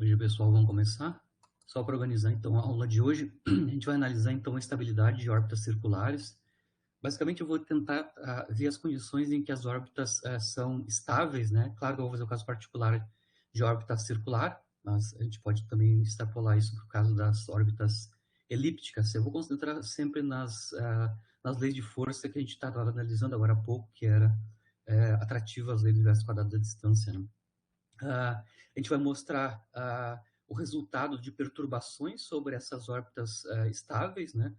Bom dia, pessoal. Vamos começar? Só para organizar, então, a aula de hoje, a gente vai analisar, então, a estabilidade de órbitas circulares. Basicamente, eu vou tentar ver as condições em que as órbitas são estáveis, né? Claro que eu vou fazer o caso particular de órbita circular, mas a gente pode também extrapolar isso para o caso das órbitas elípticas. Eu vou concentrar sempre nas leis de força que a gente estava analisando agora há pouco, que era atrativa às leis do inverso quadrado da distância, né? A gente vai mostrar o resultado de perturbações sobre essas órbitas estáveis, né?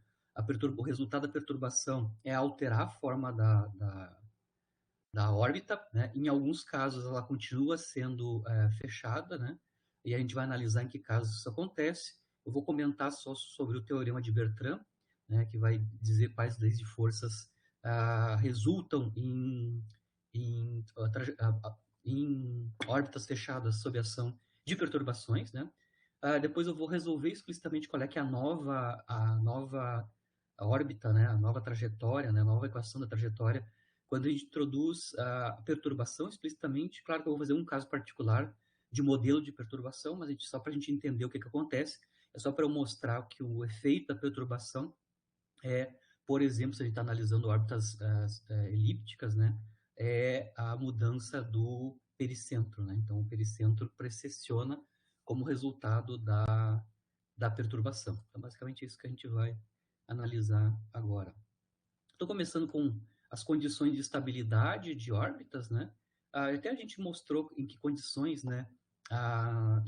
O resultado da perturbação é alterar a forma da órbita, né? Em alguns casos ela continua sendo fechada, né? E a gente vai analisar em que casos isso acontece. Eu vou comentar só sobre o teorema de Bertrand, né? Que vai dizer quais leis de forças resultam em, em órbitas fechadas sob ação de perturbações, né? Depois eu vou resolver explicitamente qual é que é a nova órbita, né? A nova trajetória, né? A nova equação da trajetória quando a gente introduz a perturbação explicitamente. Claro que eu vou fazer um caso particular de modelo de perturbação, mas só para a gente entender o que acontece, é só para eu mostrar que o efeito da perturbação é, por exemplo, se a gente está analisando órbitas elípticas, né, é a mudança do pericentro, né? Então, o pericentro precessiona como resultado da perturbação. Então, basicamente, é isso que a gente vai analisar agora. Estou começando com as condições de estabilidade de órbitas, né? Até a gente mostrou em que condições, né, a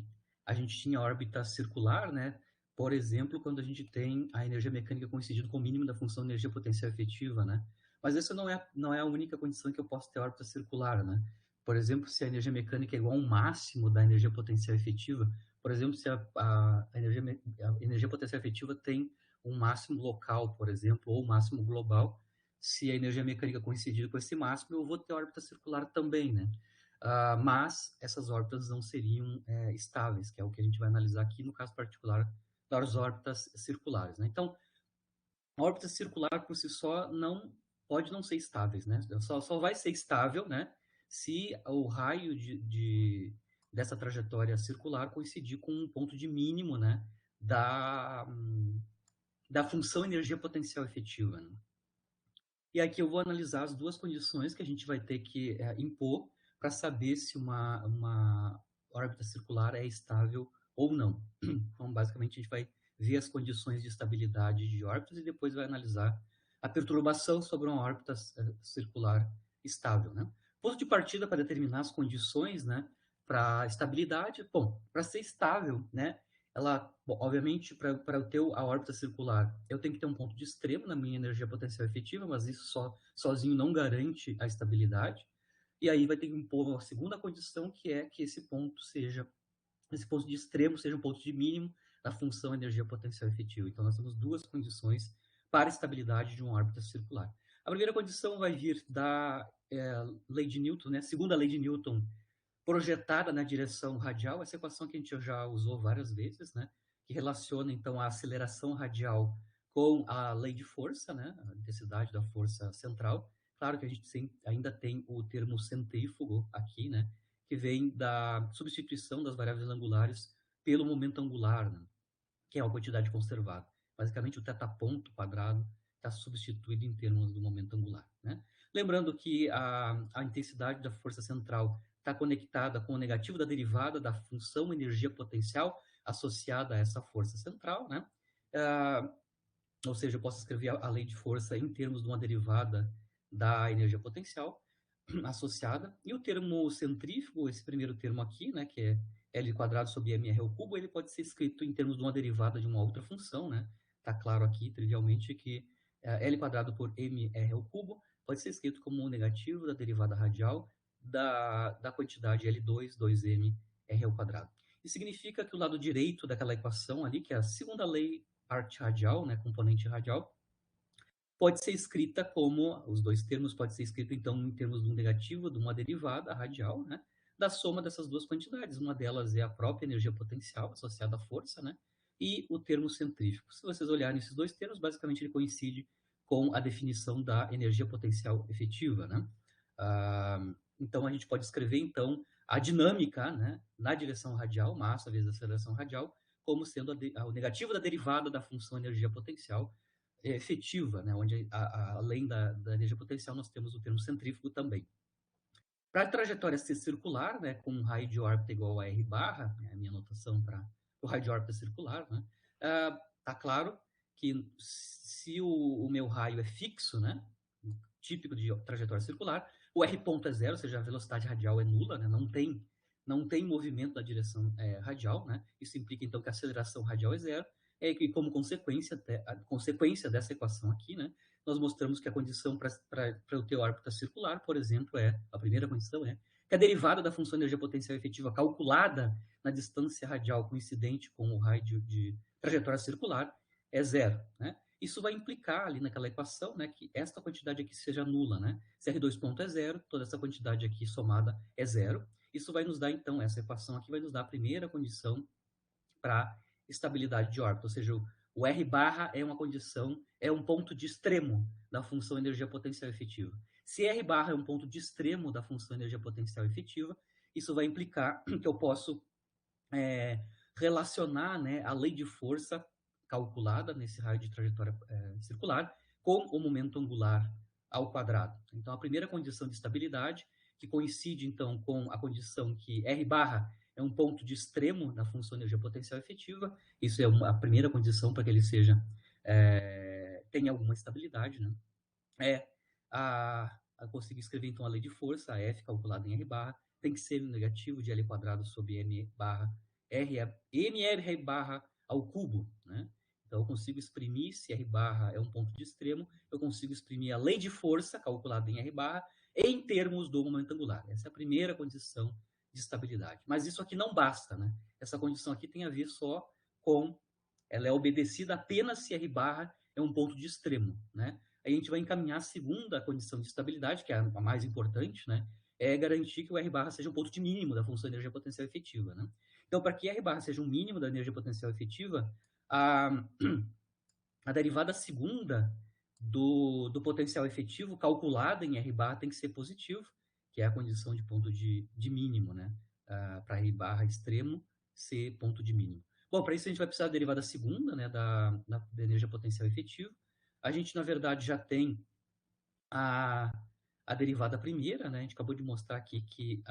gente tinha órbita circular, né? Por exemplo, quando a gente tem a energia mecânica coincidindo com o mínimo da função energia potencial efetiva, né? Mas essa não é a única condição que eu posso ter órbita circular, né? Por exemplo, se a energia mecânica é igual a um máximo da energia potencial efetiva, por exemplo, se a energia potencial efetiva tem um máximo local, por exemplo, ou um máximo global, se a energia mecânica coincidir com esse máximo, eu vou ter órbita circular também, né? Mas essas órbitas não seriam estáveis, que é o que a gente vai analisar aqui no caso particular das órbitas circulares, né? Então, a órbita circular por si só não pode não ser estáveis, né? Só vai ser estável, né, se o raio dessa trajetória circular coincidir com um ponto de mínimo, né, da função energia potencial efetiva, né? E aqui eu vou analisar as duas condições que a gente vai ter que impor para saber se uma órbita circular é estável ou não. Então, basicamente, a gente vai ver as condições de estabilidade de órbitas e depois vai analisar a perturbação sobre uma órbita circular estável, né? Ponto de partida para determinar as condições, né, para estabilidade. Bom, para ser estável, né, ela, bom, obviamente, para eu ter a órbita circular, eu tenho que ter um ponto de extremo na minha energia potencial efetiva, mas isso sozinho não garante a estabilidade. E aí vai ter que impor uma segunda condição, que é que esse ponto de extremo seja um ponto de mínimo da função energia potencial efetiva. Então, nós temos duas condições para a estabilidade de uma órbita circular. A primeira condição vai vir da lei de Newton, né? Segunda lei de Newton, projetada na direção radial, essa equação que a gente já usou várias vezes, né? Que relaciona, então, a aceleração radial com a lei de força, né? A intensidade da força central. Claro que a gente ainda tem o termo centrífugo aqui, né? Que vem da substituição das variáveis angulares pelo momento angular, né? Que é uma quantidade conservada. Basicamente, o θ quadrado está substituído em termos do momento angular, né? Lembrando que a intensidade da força central está conectada com o negativo da derivada da função energia potencial associada a essa força central, né? Ou seja, eu posso escrever a lei de força em termos de uma derivada da energia potencial associada. E o termo centrífugo, esse primeiro termo aqui, né, que é L quadrado sobre mr ao cubo, ele pode ser escrito em termos de uma derivada de uma outra função, né? Tá claro aqui, trivialmente, que L quadrado por mr ao cubo pode ser escrito como um negativo da derivada radial da quantidade L2, 2m, r ao quadrado. Isso significa que o lado direito daquela equação ali, que é a segunda lei parte radial, né, componente radial, pode ser escrita como, os dois termos pode ser escrito então em termos de um negativo, de uma derivada radial, né, da soma dessas duas quantidades. Uma delas é a própria energia potencial associada à força, né, e o termo centrífugo. Se vocês olharem esses dois termos, basicamente ele coincide com a definição da energia potencial efetiva, né. Então, a gente pode escrever, então, a dinâmica, né, na direção radial, massa vezes aceleração radial, como sendo o negativo da derivada da função energia potencial efetiva, né, onde, além da energia potencial, nós temos o termo centrífugo também. Para a trajetória ser circular, né, com um raio de órbita igual a r barra, é a minha notação para o raio de órbita circular, né, tá claro que se o meu raio é fixo, né, típico de trajetória circular, o r ponto é zero, ou seja, a velocidade radial é nula, né, não tem movimento na direção radial, né, isso implica então que a aceleração radial é zero, e como consequência, a consequência dessa equação aqui, né, nós mostramos que a condição para eu ter órbita circular, por exemplo, a primeira condição é que a derivada da função de energia potencial efetiva calculada na distância radial coincidente com o raio de trajetória circular é zero, né? Isso vai implicar ali naquela equação, né, que esta quantidade aqui seja nula, né? Se R2 ponto é zero, toda essa quantidade aqui somada é zero. Isso vai nos dar, então, essa equação aqui vai nos dar a primeira condição para estabilidade de órbita, ou seja, o R barra é uma condição, é um ponto de extremo da função energia potencial efetiva. Se R barra é um ponto de extremo da função energia potencial efetiva, isso vai implicar que eu posso relacionar, né, a lei de força calculada nesse raio de trajetória circular com o momento angular ao quadrado. Então, a primeira condição de estabilidade, que coincide, então, com a condição que R barra é um ponto de extremo da função energia potencial efetiva, isso é a primeira condição para que ele seja, tenha alguma estabilidade, né? Conseguir escrever, então, a lei de força, a F calculada em R barra, tem que ser o negativo de L quadrado sobre M barra R barra ao cubo, né? Então, eu consigo exprimir, se R barra é um ponto de extremo, eu consigo exprimir a lei de força, calculada em R barra, em termos do momento angular. Essa é a primeira condição de estabilidade. Mas isso aqui não basta, né? Essa condição aqui tem a ver só com... Ela é obedecida apenas se R barra é um ponto de extremo, né? Aí a gente vai encaminhar a segunda condição de estabilidade, que é a mais importante, né? É garantir que o R barra seja um ponto de mínimo da função de energia potencial efetiva, né? Então, para que R barra seja um mínimo da energia potencial efetiva, a derivada segunda do potencial efetivo calculada em R barra tem que ser positivo, que é a condição de ponto de mínimo, né? Para R barra extremo ser ponto de mínimo. Bom, para isso a gente vai precisar da derivada segunda, né, da energia potencial efetiva. A gente, na verdade, já tem a derivada primeira, né? A gente acabou de mostrar aqui que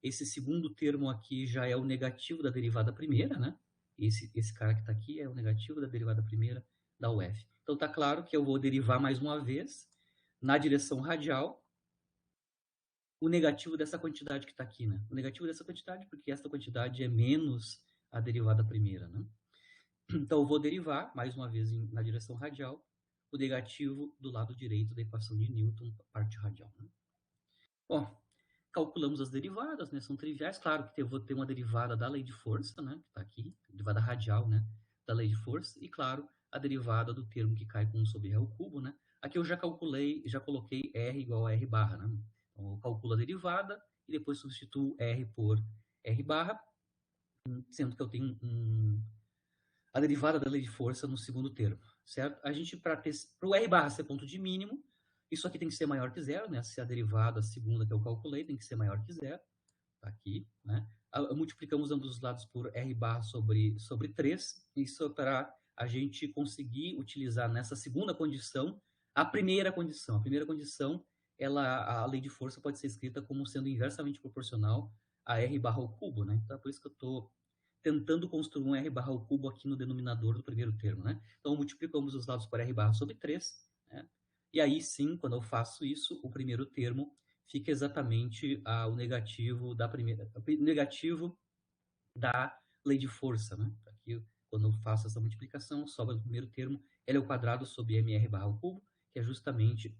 esse segundo termo aqui já é o negativo da derivada primeira, né? Esse cara que está aqui é o negativo da derivada primeira da UF. Então, está claro que eu vou derivar mais uma vez na direção radial o negativo dessa quantidade que está aqui, né? O negativo dessa quantidade, porque essa quantidade é menos a derivada primeira, né? Então, eu vou derivar, mais uma vez, na direção radial, o negativo do lado direito da equação de Newton, parte radial. Né? Bom, calculamos as derivadas, né? São triviais. Claro que eu vou ter uma derivada da lei de força, né? Que está aqui, derivada radial, né? Da lei de força. E, claro, a derivada do termo que cai com 1 sobre R ao cubo, né? Aqui eu já calculei, já coloquei R igual a R barra, né? Então, eu calculo a derivada e depois substituo R por R barra, sendo que eu tenho a derivada da lei de força no segundo termo, certo? A gente, para o R barra ser ponto de mínimo, isso aqui tem que ser maior que zero, né? Se a derivada segunda que eu calculei tem que ser maior que zero, tá aqui, né? Multiplicamos ambos os lados por R barra sobre 3, isso é para a gente conseguir utilizar nessa segunda condição a primeira condição. A primeira condição, a lei de força pode ser escrita como sendo inversamente proporcional a R barra ao cubo, né? Então é por isso que eu estou tentando construir um R barra ao cubo aqui no denominador do primeiro termo, né? Então, multiplicamos os lados por R barra sobre 3, né? E aí sim, quando eu faço isso, o primeiro termo fica exatamente o negativo da primeira, o negativo da lei de força, né? Aqui, quando eu faço essa multiplicação, sobra o primeiro termo, L ao quadrado sobre MR barra ao cubo, que é justamente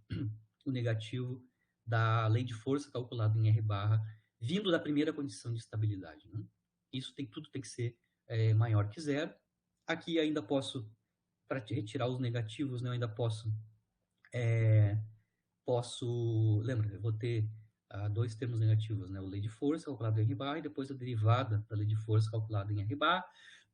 o negativo da lei de força calculado em R barra, vindo da primeira condição de estabilidade, né? Isso tudo tem que ser maior que zero. Aqui ainda posso, para retirar os negativos, né, eu ainda posso, lembra, eu vou ter dois termos negativos, né, o lei de força calculado em R barra e depois a derivada da lei de força calculada em R barra.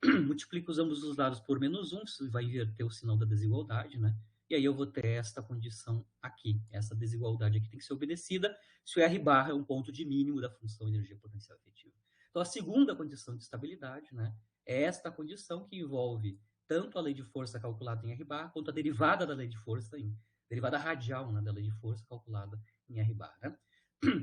Multiplico ambos os lados por menos 1, isso vai inverter o sinal da desigualdade, né? e aí eu vou ter esta condição aqui, essa desigualdade aqui tem que ser obedecida se o R barra é um ponto de mínimo da função energia potencial efetiva. Então, a segunda condição de estabilidade, né, é esta condição que envolve tanto a lei de força calculada em R barra, quanto a derivada da lei de força, derivada radial, né, da lei de força calculada em R barra. Né?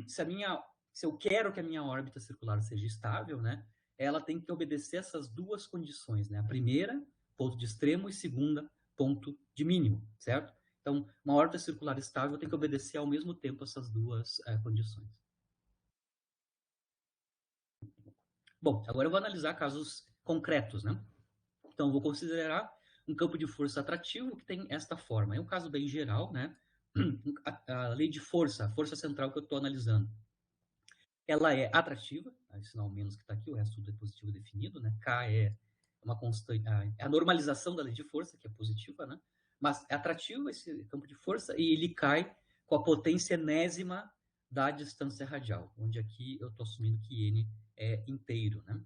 Se eu quero que a minha órbita circular seja estável, né, ela tem que obedecer essas duas condições. Né? A primeira, ponto de extremo, e segunda, ponto de mínimo, certo? Então, uma órbita circular estável tem que obedecer ao mesmo tempo essas duas condições. Bom, agora eu vou analisar casos concretos, né? Então, eu vou considerar um campo de força atrativo que tem esta forma. É um caso bem geral, né? A lei de força, a força central que eu estou analisando, ela é atrativa, tá? Sinal menos que está aqui, o resto tudo é positivo definido, né? K é uma constante, é a normalização da lei de força, que é positiva, né? Mas é atrativo esse campo de força e ele cai com a potência enésima da distância radial, onde aqui eu estou assumindo que N é inteiro, né?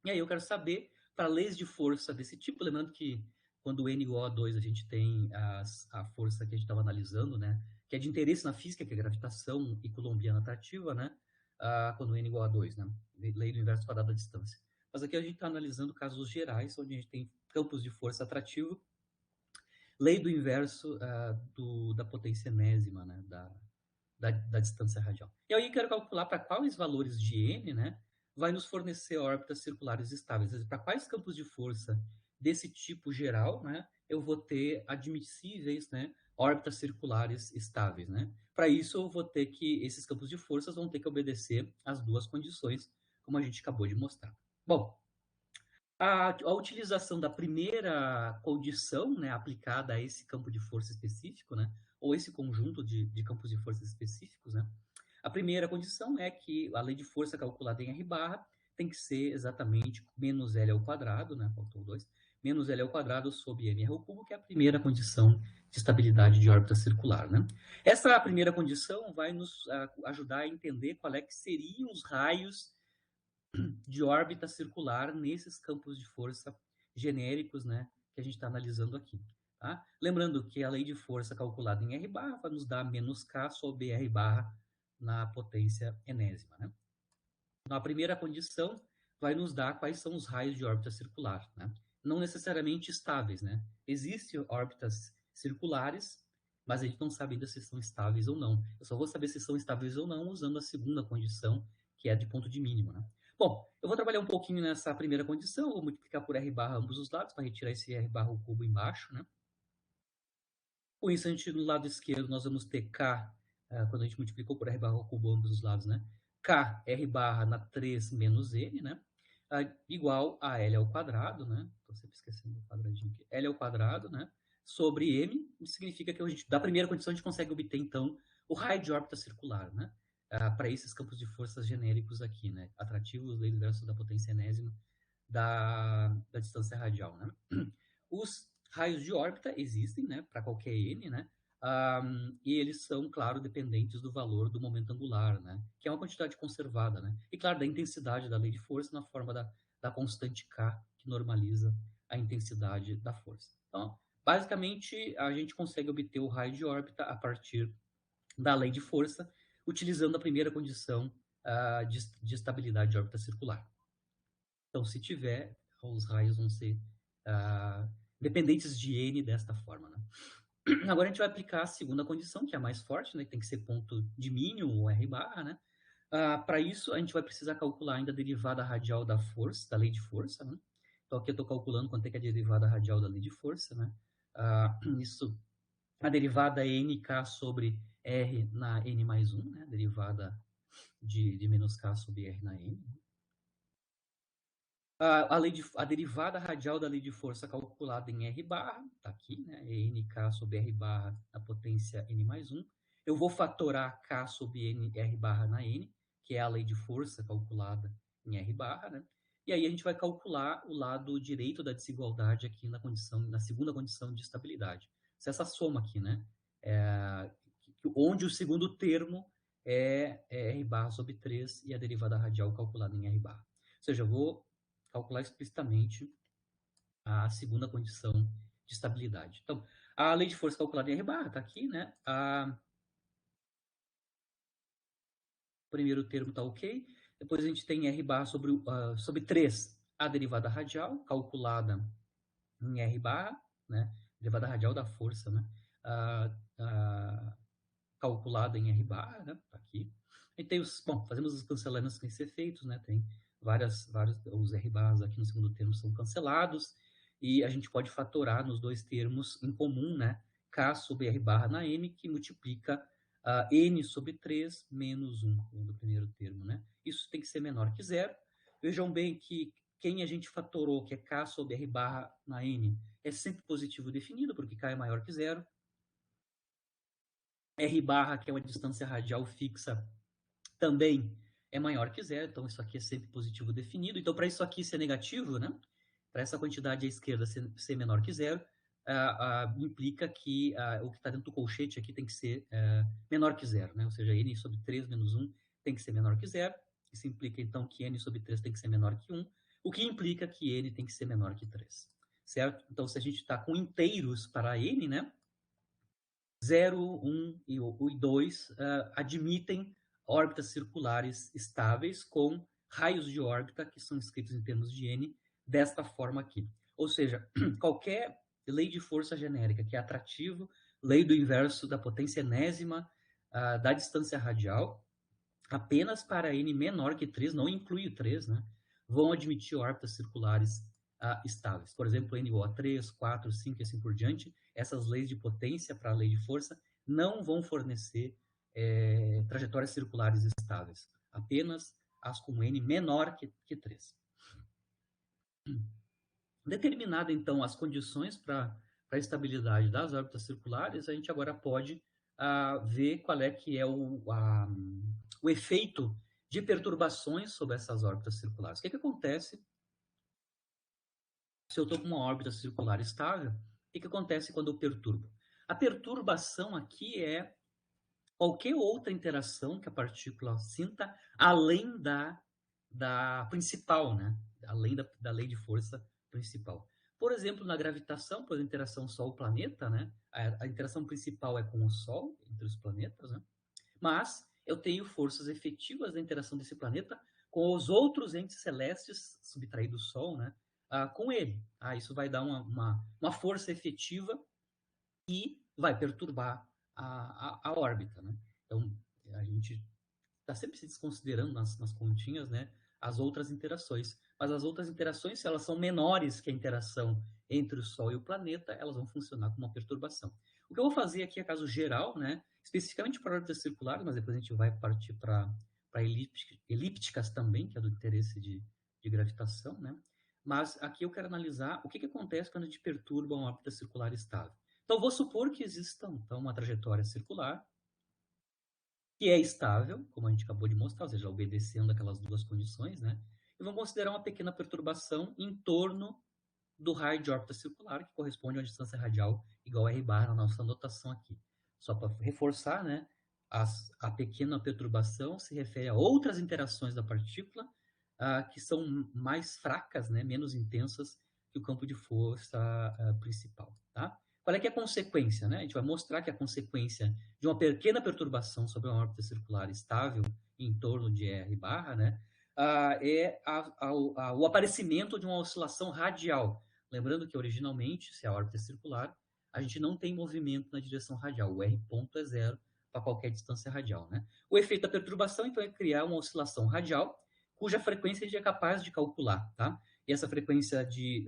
E aí eu quero saber, para leis de força desse tipo, lembrando que quando N igual a 2 a gente tem a força que a gente estava analisando, né? Que é de interesse na física, que é a gravitação e colombiana atrativa, né? Quando N igual a 2, né? Lei do inverso quadrado da distância. Mas aqui a gente está analisando casos gerais, onde a gente tem campos de força atrativo, lei do inverso da potência enésima, né? Da distância radial. E aí eu quero calcular para quais valores de n, né, vai nos fornecer órbitas circulares estáveis. Para quais campos de força desse tipo geral, né, eu vou ter admissíveis, né, órbitas circulares estáveis, né? Para isso eu vou ter que esses campos de forças vão ter que obedecer às duas condições, como a gente acabou de mostrar. Bom, a utilização da primeira condição, né, aplicada a esse campo de força específico, né, ou esse conjunto de campos de força específicos, né, a primeira condição é que a lei de força calculada em R barra tem que ser exatamente menos L ao quadrado, né, faltou 2, menos L ao quadrado sobre M ao cubo, que é a primeira condição de estabilidade de órbita circular. Né? Essa primeira condição vai nos ajudar a entender qual é que seriam os raios de órbita circular nesses campos de força genéricos, né, que a gente está analisando aqui. Tá? Lembrando que a lei de força calculada em R barra vai nos dar menos K sobre R barra na potência enésima. Né? Então, a primeira condição vai nos dar quais são os raios de órbita circular. Né? Não necessariamente estáveis. Né? Existem órbitas circulares, mas a gente não sabe ainda se são estáveis ou não. Eu só vou saber se são estáveis ou não usando a segunda condição, que é de ponto de mínimo. Né? Bom, eu vou trabalhar um pouquinho nessa primeira condição, vou multiplicar por R barra ambos os lados, para retirar esse R barra ao cubo embaixo. Né? Com isso, a gente, no lado esquerdo, nós vamos ter K, quando a gente multiplicou por R barra ao cubo ambos os lados, né? K, R barra na 3 menos N, né? Igual a L ao quadrado, né? Estou sempre esquecendo do quadradinho aqui. L ao quadrado, né? Sobre M, significa que a gente, da primeira condição, a gente consegue obter, então, o raio de órbita circular, né? Para esses campos de forças genéricos aqui, né? Atrativos, lei do inverso da potência enésima da distância radial, né? Os raios de órbita existem, né, para qualquer n, né, e eles são, claro, dependentes do valor do momento angular, né, que é uma quantidade conservada, né, e, claro, da intensidade da lei de força na forma da constante K, que normaliza a intensidade da força. Então, basicamente, a gente consegue obter o raio de órbita a partir da lei de força, utilizando a primeira condição de estabilidade de órbita circular. Então, se tiver, os raios vão ser dependentes de n desta forma. Né? Agora a gente vai aplicar a segunda condição, que é a mais forte, né? Que tem que ser ponto de mínimo, ou R barra. Né? Para isso, a gente vai precisar calcular ainda a derivada radial da força, da lei de força. Né? Então, aqui eu estou calculando quanto é que é a derivada radial da lei de força. Né? Isso, a derivada é nk sobre R na n mais 1, né? Derivada de menos k sobre R na n. A derivada radial da lei de força calculada em R barra, está aqui, né? É NK sobre R barra na potência N mais 1. Eu vou fatorar K sobre N, R barra na N, que é a lei de força calculada em R barra, né? E aí a gente vai calcular o lado direito da desigualdade aqui na segunda condição de estabilidade. Se essa soma aqui, né? Onde o segundo termo é R barra sobre 3 e a derivada radial calculada em R barra. Ou seja, eu vou calcular explicitamente a segunda condição de estabilidade. Então, A lei de força calculada em R barra está aqui, né? O primeiro termo está ok. Depois a gente tem R barra sobre 3, a derivada radial, calculada em R barra, né? Derivada radial da força, né? Calculada em R barra, né? Tá aqui. E tem fazemos os cancelamentos que têm que ser feitos, né? Tem vários, os R barras aqui no segundo termo são cancelados, e a gente pode fatorar nos dois termos em comum, né? K sobre R barra na N, que multiplica N sobre 3 menos 1 do primeiro termo, né? Isso tem que ser menor que zero. Vejam bem que quem a gente fatorou, que é K sobre R barra na N, é sempre positivo definido, porque K é maior que zero. R barra, que é uma distância radial fixa, também é maior que zero, então isso aqui é sempre positivo definido. Então, para isso aqui ser negativo, né? Para essa quantidade à esquerda ser menor que zero, implica que o que está dentro do colchete aqui tem que ser menor que zero, né? Ou seja, n sobre 3 menos 1 tem que ser menor que zero. Isso implica, então, que n sobre 3 tem que ser menor que 1, o que implica que n tem que ser menor que 3, certo? Então, se a gente está com inteiros para n, né? 0, 1 e 2 admitem órbitas circulares estáveis com raios de órbita que são escritos em termos de n desta forma aqui. Ou seja, qualquer lei de força genérica que é atrativo, lei do inverso da potência enésima da distância radial, apenas para n menor que 3, não inclui o 3, né, vão admitir órbitas circulares estáveis. Por exemplo, n igual a 3, 4, 5 e assim por diante. Essas leis de potência para a lei de força não vão fornecer trajetórias circulares estáveis. Apenas as com n menor que 3. Determinada, então, as condições para a estabilidade das órbitas circulares, a gente agora pode ver qual é que é o efeito de perturbações sobre essas órbitas circulares. O que acontece se eu estou com uma órbita circular estável? O que acontece quando eu perturbo? A perturbação aqui é qualquer outra interação que a partícula sinta além da principal, né? Além da lei de força principal. Por exemplo, na gravitação, por interação Sol-planeta, né? A interação principal é com o Sol, entre os planetas, né? Mas eu tenho forças efetivas da interação desse planeta com os outros entes celestes, subtraído do Sol, né? Com ele. Isso vai dar uma força efetiva e vai perturbar a órbita, né? Então, a gente está sempre se desconsiderando nas continhas, né, as outras interações. Mas as outras interações, se elas são menores que a interação entre o Sol e o planeta, elas vão funcionar como uma perturbação. O que eu vou fazer aqui é caso geral, né, especificamente para órbitas circulares, mas depois a gente vai partir para elípticas também, que é do interesse de gravitação, né? Mas aqui eu quero analisar o que acontece quando a gente perturba uma órbita circular estável. Então, vou supor que exista então, uma trajetória circular que é estável, como a gente acabou de mostrar, ou seja, obedecendo aquelas duas condições, né? E vamos considerar uma pequena perturbação em torno do raio de órbita circular, que corresponde a uma distância radial igual a R barra na nossa anotação aqui. Só para reforçar, né? A pequena perturbação se refere a outras interações da partícula que são mais fracas, né? Menos intensas que o campo de força principal, tá? Qual é que é a consequência, né? A gente vai mostrar que a consequência de uma pequena perturbação sobre uma órbita circular estável em torno de R barra, né? É o aparecimento de uma oscilação radial. Lembrando que originalmente, se a órbita é circular, a gente não tem movimento na direção radial. O R ponto é zero para qualquer distância radial, né? O efeito da perturbação, então, é criar uma oscilação radial cuja frequência a gente é capaz de calcular, tá? E essa frequência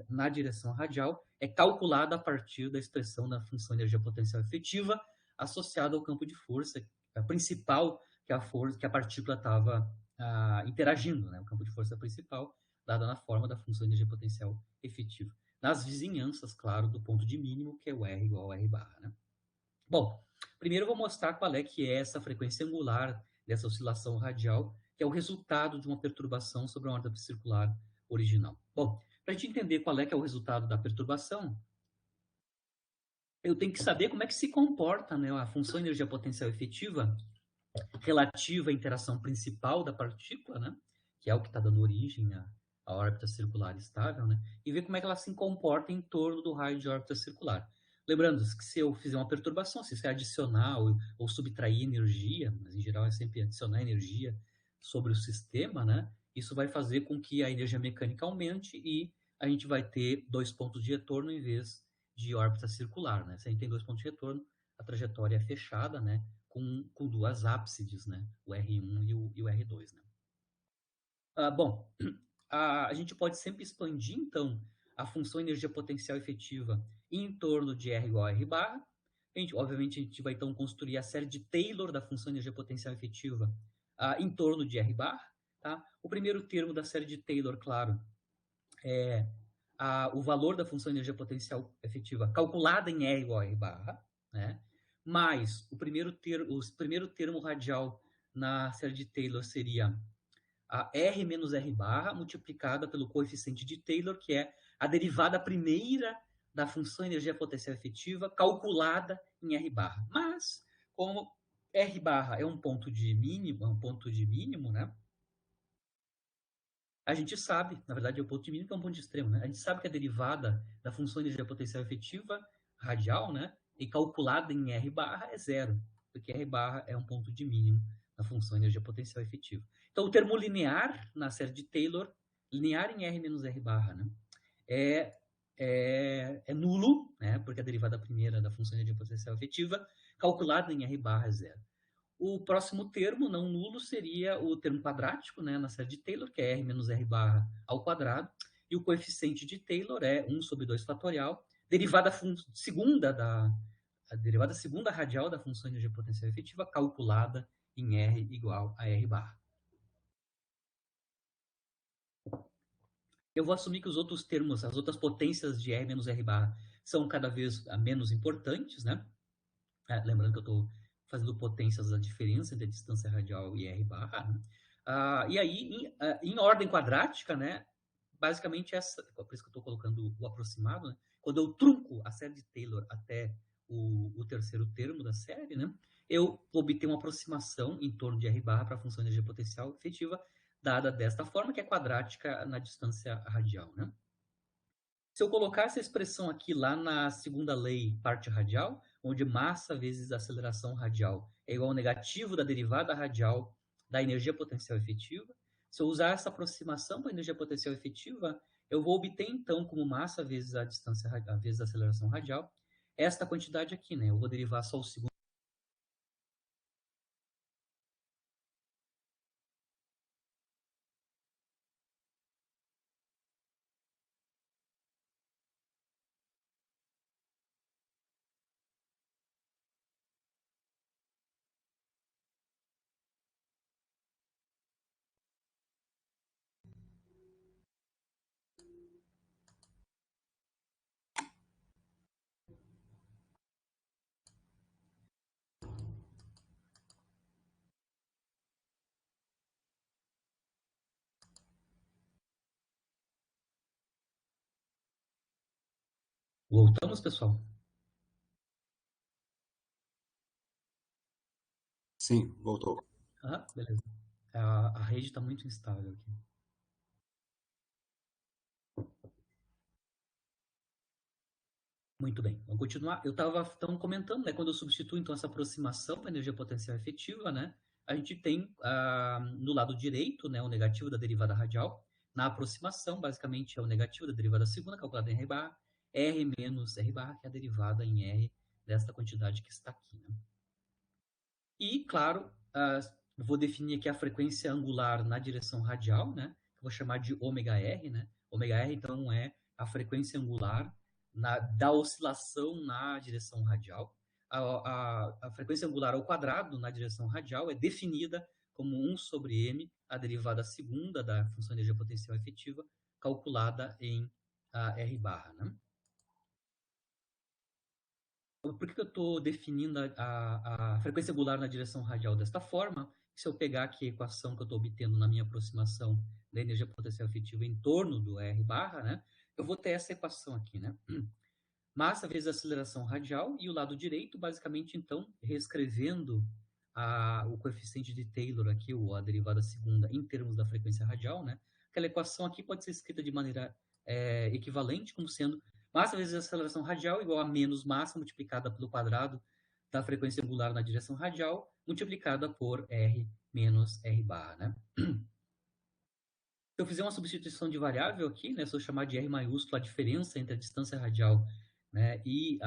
na direção radial é calculada a partir da expressão da função energia potencial efetiva associada ao campo de força principal que a partícula estava interagindo, né? O campo de força principal, dada na forma da função energia potencial efetiva. Nas vizinhanças, claro, do ponto de mínimo, que é o R igual a R barra, né? Bom, primeiro eu vou mostrar qual é que é essa frequência angular dessa oscilação radial, que é o resultado de uma perturbação sobre uma órbita circular original. Bom, para a gente entender qual é que é o resultado da perturbação, eu tenho que saber como é que se comporta, né, a função energia potencial efetiva relativa à interação principal da partícula, né, que é o que está dando origem à órbita circular estável, né, e ver como é que ela se comporta em torno do raio de órbita circular. Lembrando que se eu fizer uma perturbação, se isso é adicionar ou subtrair energia, mas em geral é sempre adicionar energia sobre o sistema, né? Isso vai fazer com que a energia mecânica aumente e a gente vai ter 2 pontos de retorno em vez de órbita circular, né? Se a gente tem 2 pontos de retorno, a trajetória é fechada, né? Com duas ábsides, né? O R1 e o R2, né? Bom, a gente pode sempre expandir, então, a função energia potencial efetiva em torno de R igual a R barra. Obviamente, a gente vai, então, construir a série de Taylor da função energia potencial efetiva em torno de R barra. Tá? O primeiro termo da série de Taylor, claro, é o valor da função energia potencial efetiva calculada em R igual a R barra, né? Mais o primeiro termo radial na série de Taylor seria a R menos R barra multiplicada pelo coeficiente de Taylor, que é a derivada primeira da função energia potencial efetiva calculada em R barra. Mas, como R barra é um ponto de mínimo, né? A gente sabe, na verdade, é o ponto de mínimo que é um ponto de extremo, né? A gente sabe que a derivada da função energia potencial efetiva radial, né, e calculada em R barra é zero, porque R barra é um ponto de mínimo da função energia potencial efetiva. Então, o termo linear na série de Taylor, linear em R menos R barra, né, é nulo, né, porque a derivada primeira da função energia potencial efetiva calculada em R barra é zero. O próximo termo, não nulo, seria o termo quadrático, né, na série de Taylor, que é R menos R barra ao quadrado, e o coeficiente de Taylor é 1 sobre 2 fatorial, a derivada segunda radial da função de energia potencial efetiva, calculada em R igual a R barra. Eu vou assumir que os outros termos, as outras potências de R menos R barra, são cada vez menos importantes, né? Lembrando que eu estou fazendo potências da diferença entre a distância radial e R barra. Né? E aí, em ordem quadrática, né? Basicamente, por isso que eu estou colocando o aproximado, né? Quando eu trunco a série de Taylor até o terceiro termo da série, né? Eu vou obter uma aproximação em torno de R barra para a função de energia potencial efetiva, dada desta forma, que é quadrática na distância radial, né? Se eu colocar essa expressão aqui lá na segunda lei, parte radial, onde massa vezes aceleração radial é igual ao negativo da derivada radial da energia potencial efetiva, se eu usar essa aproximação para a energia potencial efetiva, eu vou obter, então, como massa vezes a distância, vezes a aceleração radial, esta quantidade aqui, né? Eu vou derivar só o segundo. Voltamos, pessoal? Sim, voltou. Beleza. A rede está muito instável aqui. Muito bem, vamos continuar. Eu estava então comentando, né, quando eu substituo então essa aproximação para energia potencial efetiva, né, a gente tem no lado direito, né, o negativo da derivada radial. Na aproximação, basicamente, é o negativo da derivada segunda, calculada em R barra, R menos R barra, que é a derivada em R desta quantidade que está aqui. Né? E, claro, eu vou definir aqui a frequência angular na direção radial, né, que eu vou chamar de ômega R. Né? Ômega R, então, é a frequência angular da oscilação na direção radial. A frequência angular ao quadrado na direção radial é definida como 1 sobre m, a derivada segunda da função de energia potencial efetiva, calculada em R barra. Né? Por que eu estou definindo a frequência angular na direção radial desta forma? Se eu pegar aqui a equação que eu estou obtendo na minha aproximação da energia potencial efetiva em torno do R barra, né, eu vou ter essa equação aqui, né? Massa vezes aceleração radial, e o lado direito, basicamente, então, reescrevendo o coeficiente de Taylor aqui, ou a derivada segunda, em termos da frequência radial, né? Aquela equação aqui pode ser escrita de maneira equivalente, como sendo Massa vezes a aceleração radial igual a menos massa multiplicada pelo quadrado da frequência angular na direção radial, multiplicada por R menos R barra, né? Se eu fizer uma substituição de variável aqui, né, se eu chamar de R maiúsculo a diferença entre a distância radial, né, e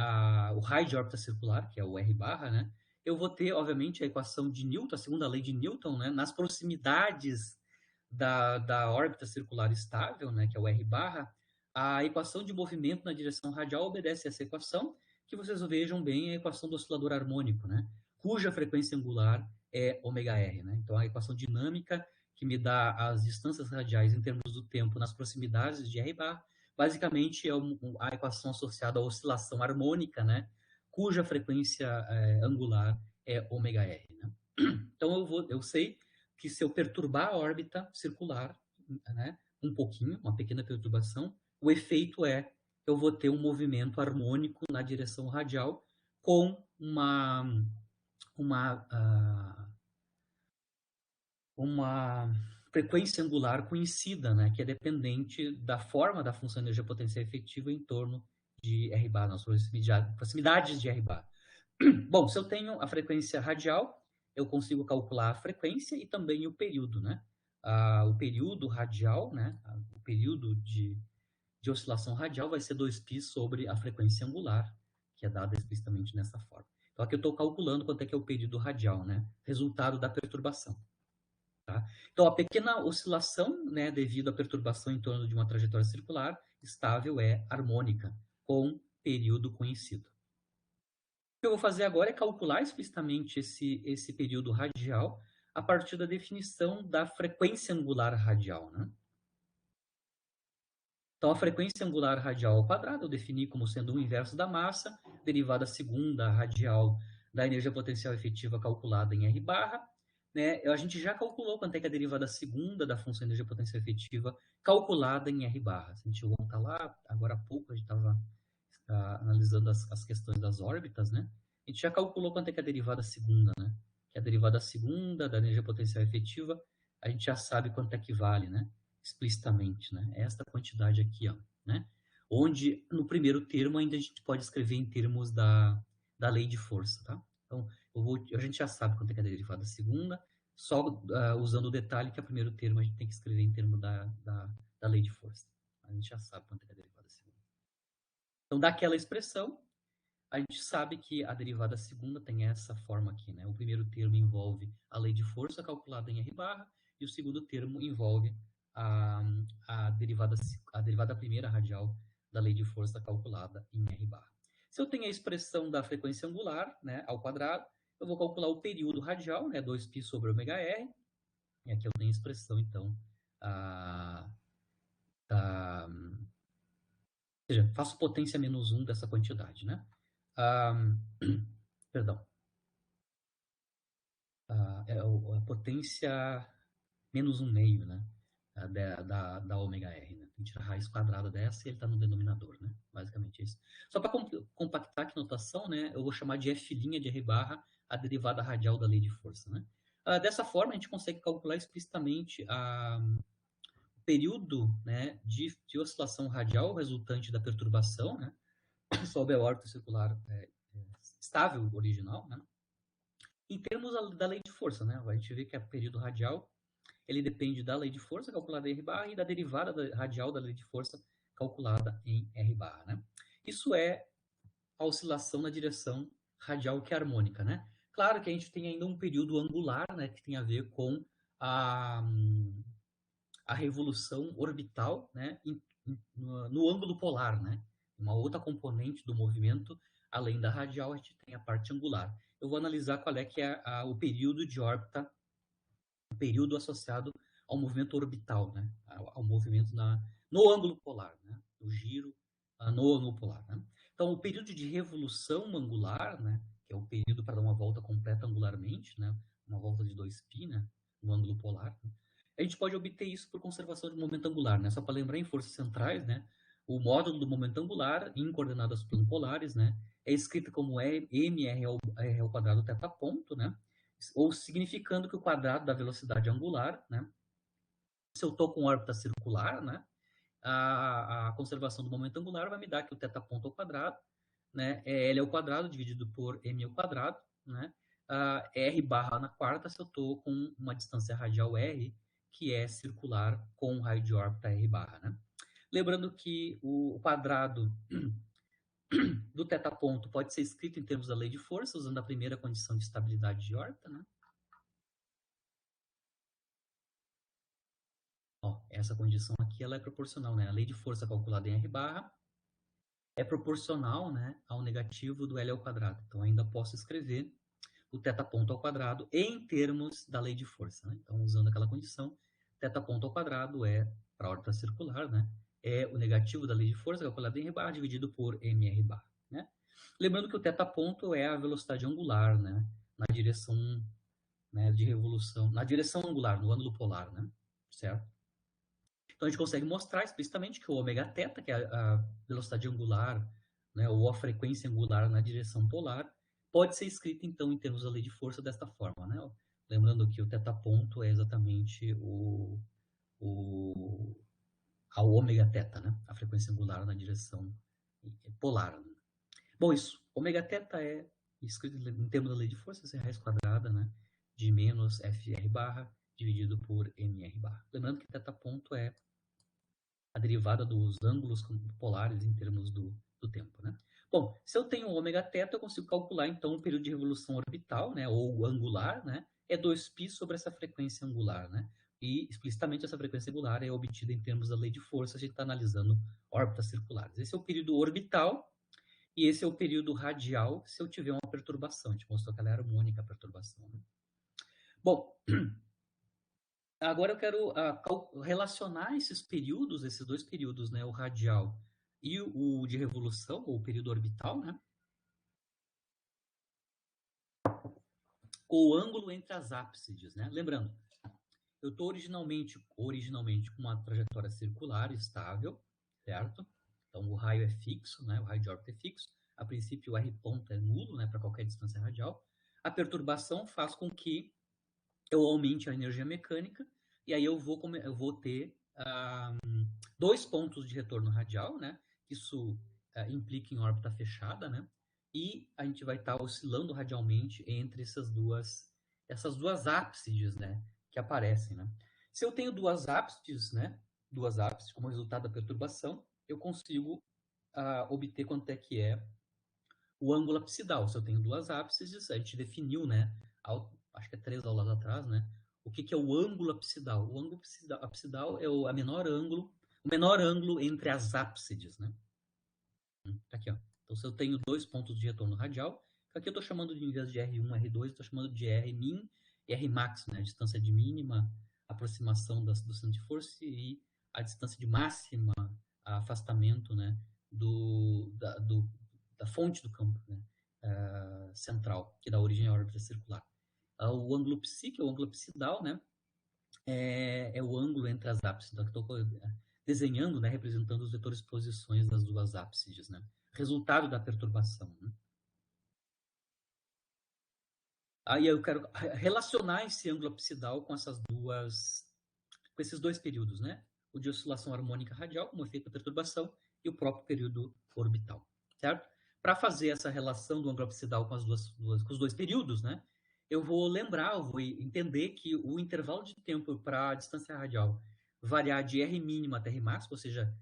o raio de órbita circular, que é o R barra, né, eu vou ter, obviamente, a equação de Newton, a segunda lei de Newton, né, nas proximidades da órbita circular estável, né, que é o R barra, a equação de movimento na direção radial obedece a essa equação, que vocês vejam bem, a equação do oscilador harmônico, né, cuja frequência angular é ômega-r. Né? Então, a equação dinâmica que me dá as distâncias radiais em termos do tempo nas proximidades de R bar, basicamente é a equação associada à oscilação harmônica, né, cuja frequência angular é ômega-r. Né? Então, eu sei que se eu perturbar a órbita circular, né, um pouquinho, uma pequena perturbação, o efeito é eu vou ter um movimento harmônico na direção radial com uma frequência angular conhecida, né, que é dependente da forma da função de energia potencial efetiva em torno de R bar, nas proximidades de R bar. Bom, se eu tenho a frequência radial, eu consigo calcular a frequência e também o período, né? O período radial, né? O período de oscilação radial vai ser 2π sobre a frequência angular, que é dada explicitamente nessa forma. Então, aqui eu estou calculando quanto é que é o período radial, né? Resultado da perturbação. Tá? Então, a pequena oscilação, né, devido à perturbação em torno de uma trajetória circular estável é harmônica, com período conhecido. O que eu vou fazer agora é calcular explicitamente esse período radial a partir da definição da frequência angular radial. Né? Então, a frequência angular radial ao quadrado eu defini como sendo o inverso da massa, derivada segunda radial da energia potencial efetiva calculada em R barra. Né? A gente já calculou quanto é que é a derivada segunda da função de energia potencial efetiva calculada em R barra. Se a gente voltar lá, agora há pouco a gente estava analisando as questões das órbitas, né? A gente já calculou quanto é que é a derivada segunda, né? Que a derivada segunda da energia potencial efetiva, a gente já sabe quanto é que vale, né? Explicitamente, né? É esta quantidade aqui, ó, né? Onde, no primeiro termo, ainda a gente pode escrever em termos da lei de força, tá? Então, a gente já sabe quanto é que é a derivada segunda, só usando o detalhe que o primeiro termo a gente tem que escrever em termos da lei de força. A gente já sabe quanto é que é a derivada segunda. Então, daquela expressão, a gente sabe que a derivada segunda tem essa forma aqui, né? O primeiro termo envolve a lei de força calculada em R barra, e o segundo termo envolve a derivada primeira radial da lei de força calculada em R barra. Se eu tenho a expressão da frequência angular, né, ao quadrado, eu vou calcular o período radial, né, 2π sobre ômega-r, e aqui eu tenho a expressão, então, ou seja, faço potência menos 1 dessa quantidade, né? Perdão. É a potência menos 1/2, né? Da ômega R, né? Tem que tirar a raiz quadrada dessa e ele está no denominador, né? Basicamente isso. Só para compactar aqui a notação, né? Eu vou chamar de F' de R barra a derivada radial da lei de força, né? Dessa forma, a gente consegue calcular explicitamente o período, né, de oscilação radial resultante da perturbação, né? Sob a órbita circular estável original, né? Em termos da lei de força, né? A gente vê que o período radial ele depende da lei de força calculada em R barra e da derivada radial da lei de força calculada em R barra, né? Isso é a oscilação na direção radial que é harmônica, né? Claro que a gente tem ainda um período angular, né, que tem a ver com a revolução orbital, né, no ângulo polar, né? Uma outra componente do movimento, além da radial, a gente tem a parte angular. Eu vou analisar qual é que é o período de órbita, o período associado ao movimento orbital, né? Ao movimento no ângulo polar, né? O giro no ângulo polar, né? Então, o período de revolução angular, né, que é o período para dar uma volta completa angularmente, né, uma volta de 2π, né, no ângulo polar, né? A gente pode obter isso por conservação de momento angular, né? Só para lembrar, em forças centrais, né, o módulo do momento angular em coordenadas planopolares, né, é escrito como mr ao quadrado θ ponto, né, ou significando que o quadrado da velocidade angular, né, se eu estou com órbita circular, né, a conservação do momento angular vai me dar que o θ ponto ao quadrado, né, é L ao quadrado dividido por M ao quadrado, né, R barra na quarta se eu estou com uma distância radial R, que é circular com raio de órbita R barra, né. Lembrando que o quadrado do θ ponto pode ser escrito em termos da lei de força, usando a primeira condição de estabilidade de órbita, né. Ó, essa condição aqui ela é proporcional, né? A lei de força calculada em R barra é proporcional, né, ao negativo do L ao quadrado. Então, ainda posso escrever o θ ponto ao quadrado em termos da lei de força, né? Então, usando aquela condição, θ ponto ao quadrado é, para a órbita circular, né, é o negativo da lei de força calculada em R barra dividido por mR barra, né? Lembrando que o θ ponto é a velocidade angular, né, na direção, né, de revolução, na direção angular, no ângulo polar, né? Certo? Então, a gente consegue mostrar explicitamente que o ômega θ, que é a velocidade angular, né, ou a frequência angular na direção polar, pode ser escrita, então, em termos da lei de força desta forma, né? Lembrando que o θ ponto é exatamente a ômega θ, né? A frequência angular na direção polar. Bom, isso. Ômega θ é escrito em termos da lei de força, é raiz quadrada, né, de menos FR barra dividido por MR barra. Lembrando que θ ponto é a derivada dos ângulos polares em termos do tempo, né? Bom, se eu tenho ômega θ, eu consigo calcular, então, o período de revolução orbital, né, ou angular, né, é 2π sobre essa frequência angular, né? E, explicitamente, essa frequência angular é obtida em termos da lei de força, a gente está analisando órbitas circulares. Esse é o período orbital e esse é o período radial, se eu tiver uma perturbação. A gente mostrou que ela é harmônica a perturbação, né? Bom, agora eu quero relacionar esses períodos, esses dois períodos, né, o radial e o de revolução, ou o período orbital, né, com o ângulo entre as ápsides, né? Lembrando, eu estou originalmente com uma trajetória circular estável, certo? Então o raio é fixo, né? O raio de órbita é fixo. A princípio o R ponto é nulo, né, para qualquer distância radial. A perturbação faz com que eu aumente a energia mecânica e aí eu vou ter dois pontos de retorno radial, né? Isso implica em órbita fechada, né? E a gente vai estar oscilando radialmente entre essas duas ápsides, né? Que aparecem, né? Se eu tenho duas ápsides, né? Duas ápsides como resultado da perturbação, eu consigo obter quanto é que é o ângulo apsidal. Se eu tenho duas ápsides, a gente definiu, né? Acho que é 3 aulas atrás, né? O que é o ângulo apsidal? O ângulo apsidal é o menor ângulo entre as ápsides, né? Tá aqui, ó. Então, se eu tenho dois pontos de retorno radial, aqui eu estou chamando de, em vez de R1, R2, estou chamando de Rmin e Rmax, né? A distância de mínima, aproximação do centro de força e a distância de máxima afastamento, né? Da fonte do campo, né? Central, que dá origem à órbita circular. O ângulo psi, que é o ângulo apsidal, né? É o ângulo entre as ápices. Então, estou desenhando, né, representando os vetores posições das duas ápices, né? Resultado da perturbação, né? Aí eu quero relacionar esse ângulo apsidal com com esses dois períodos, né? O de oscilação harmônica radial, como efeito da perturbação, e o próprio período orbital, certo? Para fazer essa relação do ângulo apsidal com com os dois períodos, né? Eu vou entender que o intervalo de tempo para a distância radial variar de R mínima até R máxima, ou seja,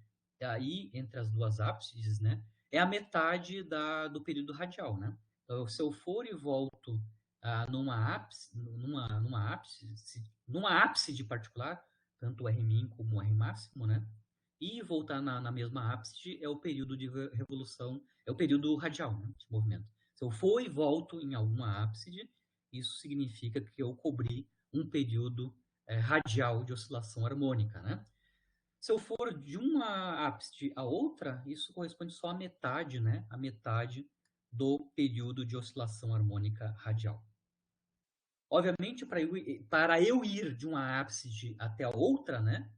aí entre as duas ápices, né? É a metade do período radial, né? Então, se eu for e volto numa ápice particular, tanto o Rmin como o R máximo, né? E voltar na mesma ápice é o período de revolução, é o período radial, né, de movimento. Se eu for e volto em alguma ápice, isso significa que eu cobri um período radial de oscilação harmônica, né? Se eu for de uma ápice a outra, isso corresponde só à metade, né? A metade do período de oscilação harmônica radial. Obviamente, para eu ir de uma ápice até a outra, né?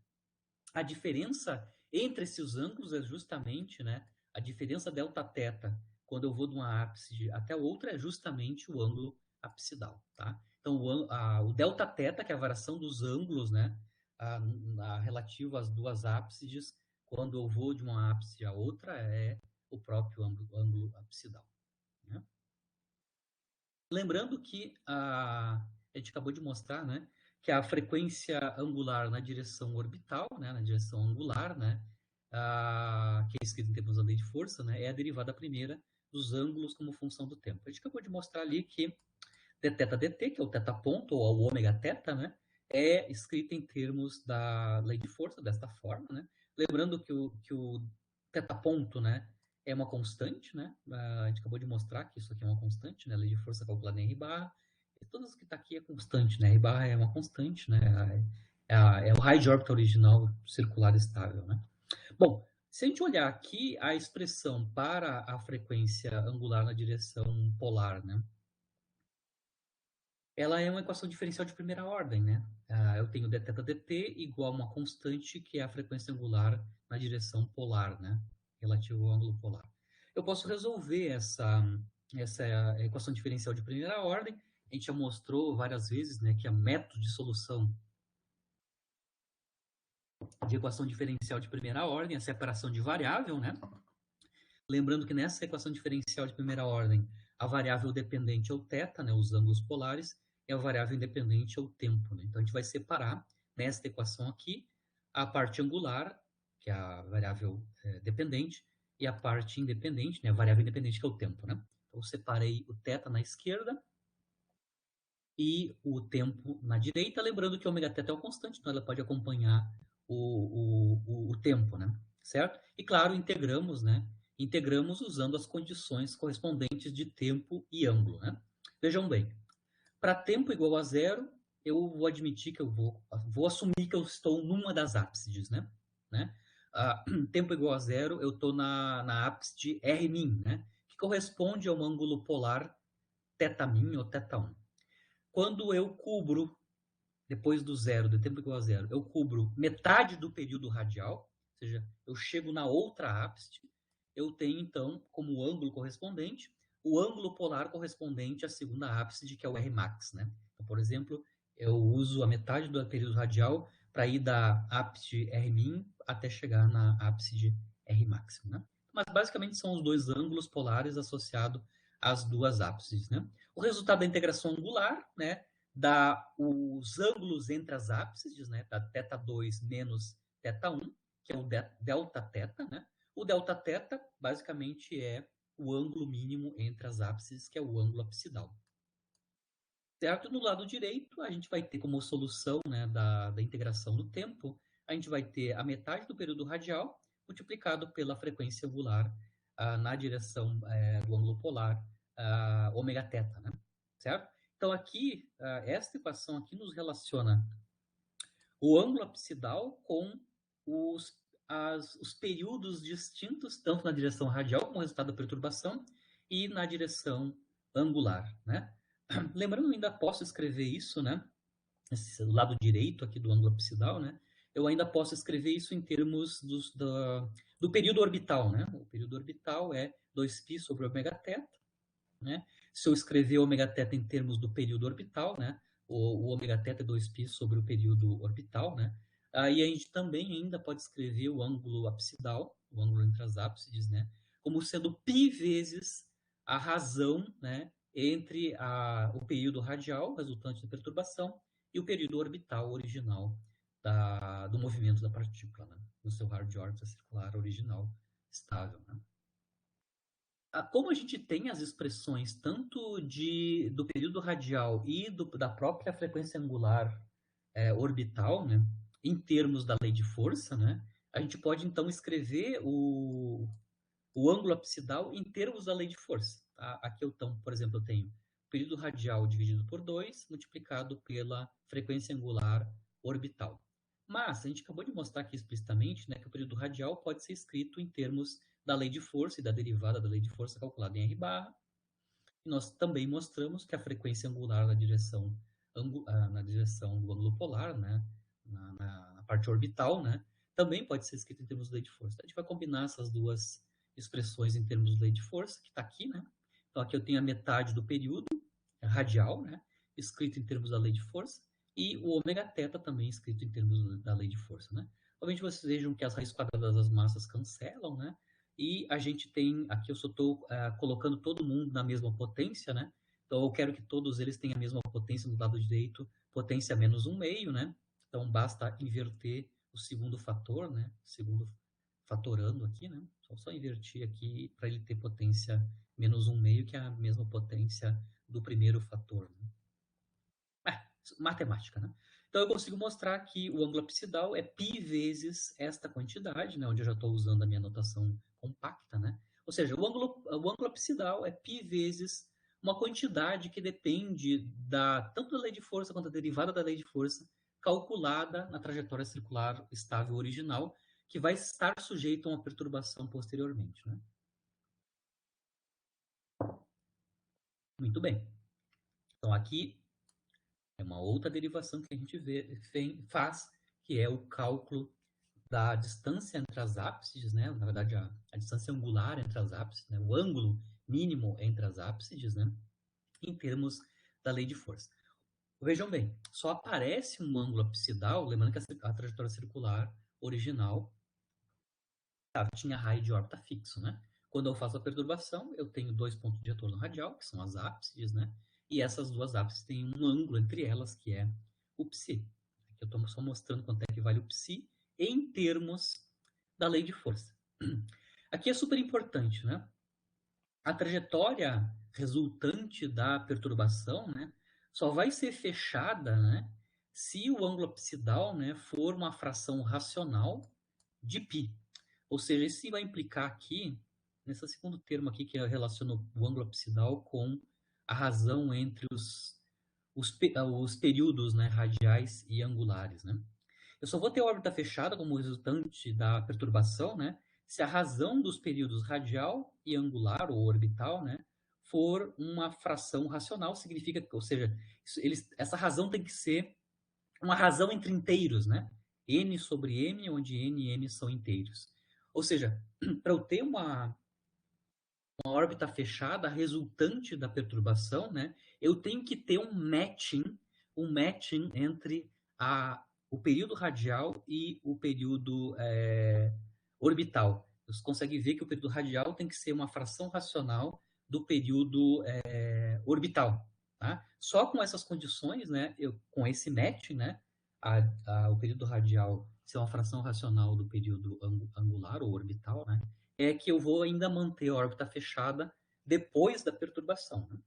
A diferença entre esses ângulos é justamente, né? A diferença delta θ, quando eu vou de uma ápice até a outra, é justamente o ângulo apsidal, tá? Então, o delta θ, que é a variação dos ângulos, né? Relativo às duas ápices, quando eu vou de uma ápice a outra, é o próprio ângulo absidal. Né? Lembrando que a gente acabou de mostrar, né, que a frequência angular na direção orbital, né, na direção angular, né, que é escrito em termos da lei de força, né, é a derivada primeira dos ângulos como função do tempo. A gente acabou de mostrar ali que dθ dt, que é o θ ponto, ou o ômega θ, né, é escrito em termos da lei de força, desta forma, né? Lembrando que o θ ponto, né, é uma constante, né? A gente acabou de mostrar que isso aqui é uma constante, né? A lei de força calculada em R barra. E todas que está aqui é constante, né? R barra é uma constante, né? É o raio de órbita original circular estável, né? Bom, se a gente olhar aqui a expressão para a frequência angular na direção polar, né? Ela é uma equação diferencial de primeira ordem, né? Eu tenho dθ dt igual a uma constante que é a frequência angular na direção polar, né? Relativo ao ângulo polar. Eu posso resolver essa equação diferencial de primeira ordem. A gente já mostrou várias vezes, né, que é método de solução de equação diferencial de primeira ordem, a separação de variável, né? Lembrando que nessa equação diferencial de primeira ordem, a variável dependente é o θ, né, os ângulos polares, e a variável independente é o tempo. Né? Então, a gente vai separar, nesta equação aqui, a parte angular, que é a variável dependente, e a parte independente, né, a variável independente, que é o tempo. Né? Então, eu separei o θ na esquerda e o tempo na direita, lembrando que o ômega θ é uma constante, então ela pode acompanhar o tempo, né? Certo? E claro, integramos, né? Integramos usando as condições correspondentes de tempo e ângulo, né? Vejam bem, para tempo igual a zero, eu vou admitir que eu vou assumir que eu estou numa das ápices, né? Tempo igual a zero, eu estou na ápice R-min, né? Que corresponde a um ângulo polar θmin ou θ1. Quando eu cubro, depois do zero, do tempo igual a zero, eu cubro metade do período radial, ou seja, eu chego na outra ápice, eu tenho, então, como ângulo correspondente, o ângulo polar correspondente à segunda ápice, que é o Rmax, né? Então, por exemplo, eu uso a metade do período radial para ir da ápice Rmin até chegar na ápice Rmax, né? Mas, basicamente, são os dois ângulos polares associados às duas ápices, né? O resultado da integração angular, né, dá os ângulos entre as ápices, né, da θ2 menos θ1, que é o delta θ, né? O delta θ, basicamente, é o ângulo mínimo entre as ápices, que é o ângulo absidal. Certo? No lado direito, a gente vai ter como solução, né, da integração no tempo, a gente vai ter a metade do período radial multiplicado pela frequência angular na direção do ângulo polar, ômega θ, né? Certo? Então, aqui, esta equação aqui nos relaciona o ângulo absidal com os períodos distintos, tanto na direção radial, como resultado da perturbação, e na direção angular, né? Lembrando, eu ainda posso escrever isso, né? Esse lado direito aqui do ângulo absidal, né? Eu ainda posso escrever isso em termos do período orbital, né? O período orbital é 2π sobre ômega θ, né? Se eu escrever ômega θ em termos do período orbital, né? O ômega θ é 2π sobre o período orbital, né? Aí a gente também ainda pode escrever o ângulo absidal, o ângulo entre as ápices, né? Como sendo π vezes a razão, né? Entre o período radial, resultante da perturbação, e o período orbital original do movimento da partícula, né? No seu raio de órbita circular original estável, né? Como a gente tem as expressões tanto do período radial e da própria frequência angular orbital, né, em termos da lei de força, né, a gente pode então escrever o ângulo absidal em termos da lei de força. Tá? Aqui eu, então, por exemplo, eu tenho o período radial dividido por 2 multiplicado pela frequência angular orbital. Mas a gente acabou de mostrar aqui explicitamente, né, que o período radial pode ser escrito em termos da lei de força e da derivada da lei de força calculada em R barra. E nós também mostramos que a frequência angular na direção do ângulo polar, né, na parte orbital, né, também pode ser escrita em termos de lei de força. A gente vai combinar essas duas expressões em termos de lei de força, que está aqui, né? Então aqui eu tenho a metade do período radial, né, escrito em termos da lei de força, e o ômega θ também escrito em termos da lei de força, né? Obviamente vocês vejam que as raízes quadradas das massas cancelam, né? E a gente tem, aqui eu só estou colocando todo mundo na mesma potência, né? Então eu quero que todos eles tenham a mesma potência no lado direito, potência menos 1/2, né? Então basta inverter o segundo fator, né? Segundo fatorando aqui, né? Só invertir aqui para ele ter potência menos 1/2, que é a mesma potência do primeiro fator, né? Matemática, né? Então eu consigo mostrar que o ângulo absidal é π vezes esta quantidade, né? Onde eu já estou usando a minha notação compacta, né? Ou seja, o ângulo absidal é π vezes uma quantidade que depende tanto da lei de força quanto da derivada da lei de força, calculada na trajetória circular estável original, que vai estar sujeito a uma perturbação posteriormente, né? Muito bem. Então aqui é uma outra derivação que a gente faz, que é o cálculo da distância entre as ápices, né? Na verdade, a distância angular entre as ápices, né? O ângulo mínimo entre as ápices, né? Em termos da lei de força. Vejam bem, só aparece um ângulo absidal, lembrando que a trajetória circular original tinha raio de órbita fixo, né? Quando eu faço a perturbação, eu tenho 2 pontos de retorno radial, que são as ápices, né? E essas duas ápices têm um ângulo entre elas, que é o psi. Aqui eu estou só mostrando quanto é que vale o psi em termos da lei de força. Aqui é super importante, né? A trajetória resultante da perturbação, né, só vai ser fechada, né, se o ângulo absidal, né, for uma fração racional de π. Ou seja, isso vai implicar aqui, nesse segundo termo aqui, que relaciona o ângulo absidal com a razão entre os períodos, né, radiais e angulares, né? Eu só vou ter órbita fechada como resultante da perturbação, né, se a razão dos períodos radial e angular, ou orbital, né, for uma fração racional, significa, ou seja, essa razão tem que ser uma razão entre inteiros, né? N sobre M, onde N e M são inteiros. Ou seja, para eu ter uma órbita fechada resultante da perturbação, né, eu tenho que ter um matching entre o período radial e o período orbital. Você consegue ver que o período radial tem que ser uma fração racional do período orbital. Tá? Só com essas condições, né, com esse matching, né, o período radial ser uma fração racional do período angular ou orbital, né, é que eu vou ainda manter a órbita fechada depois da perturbação. Né?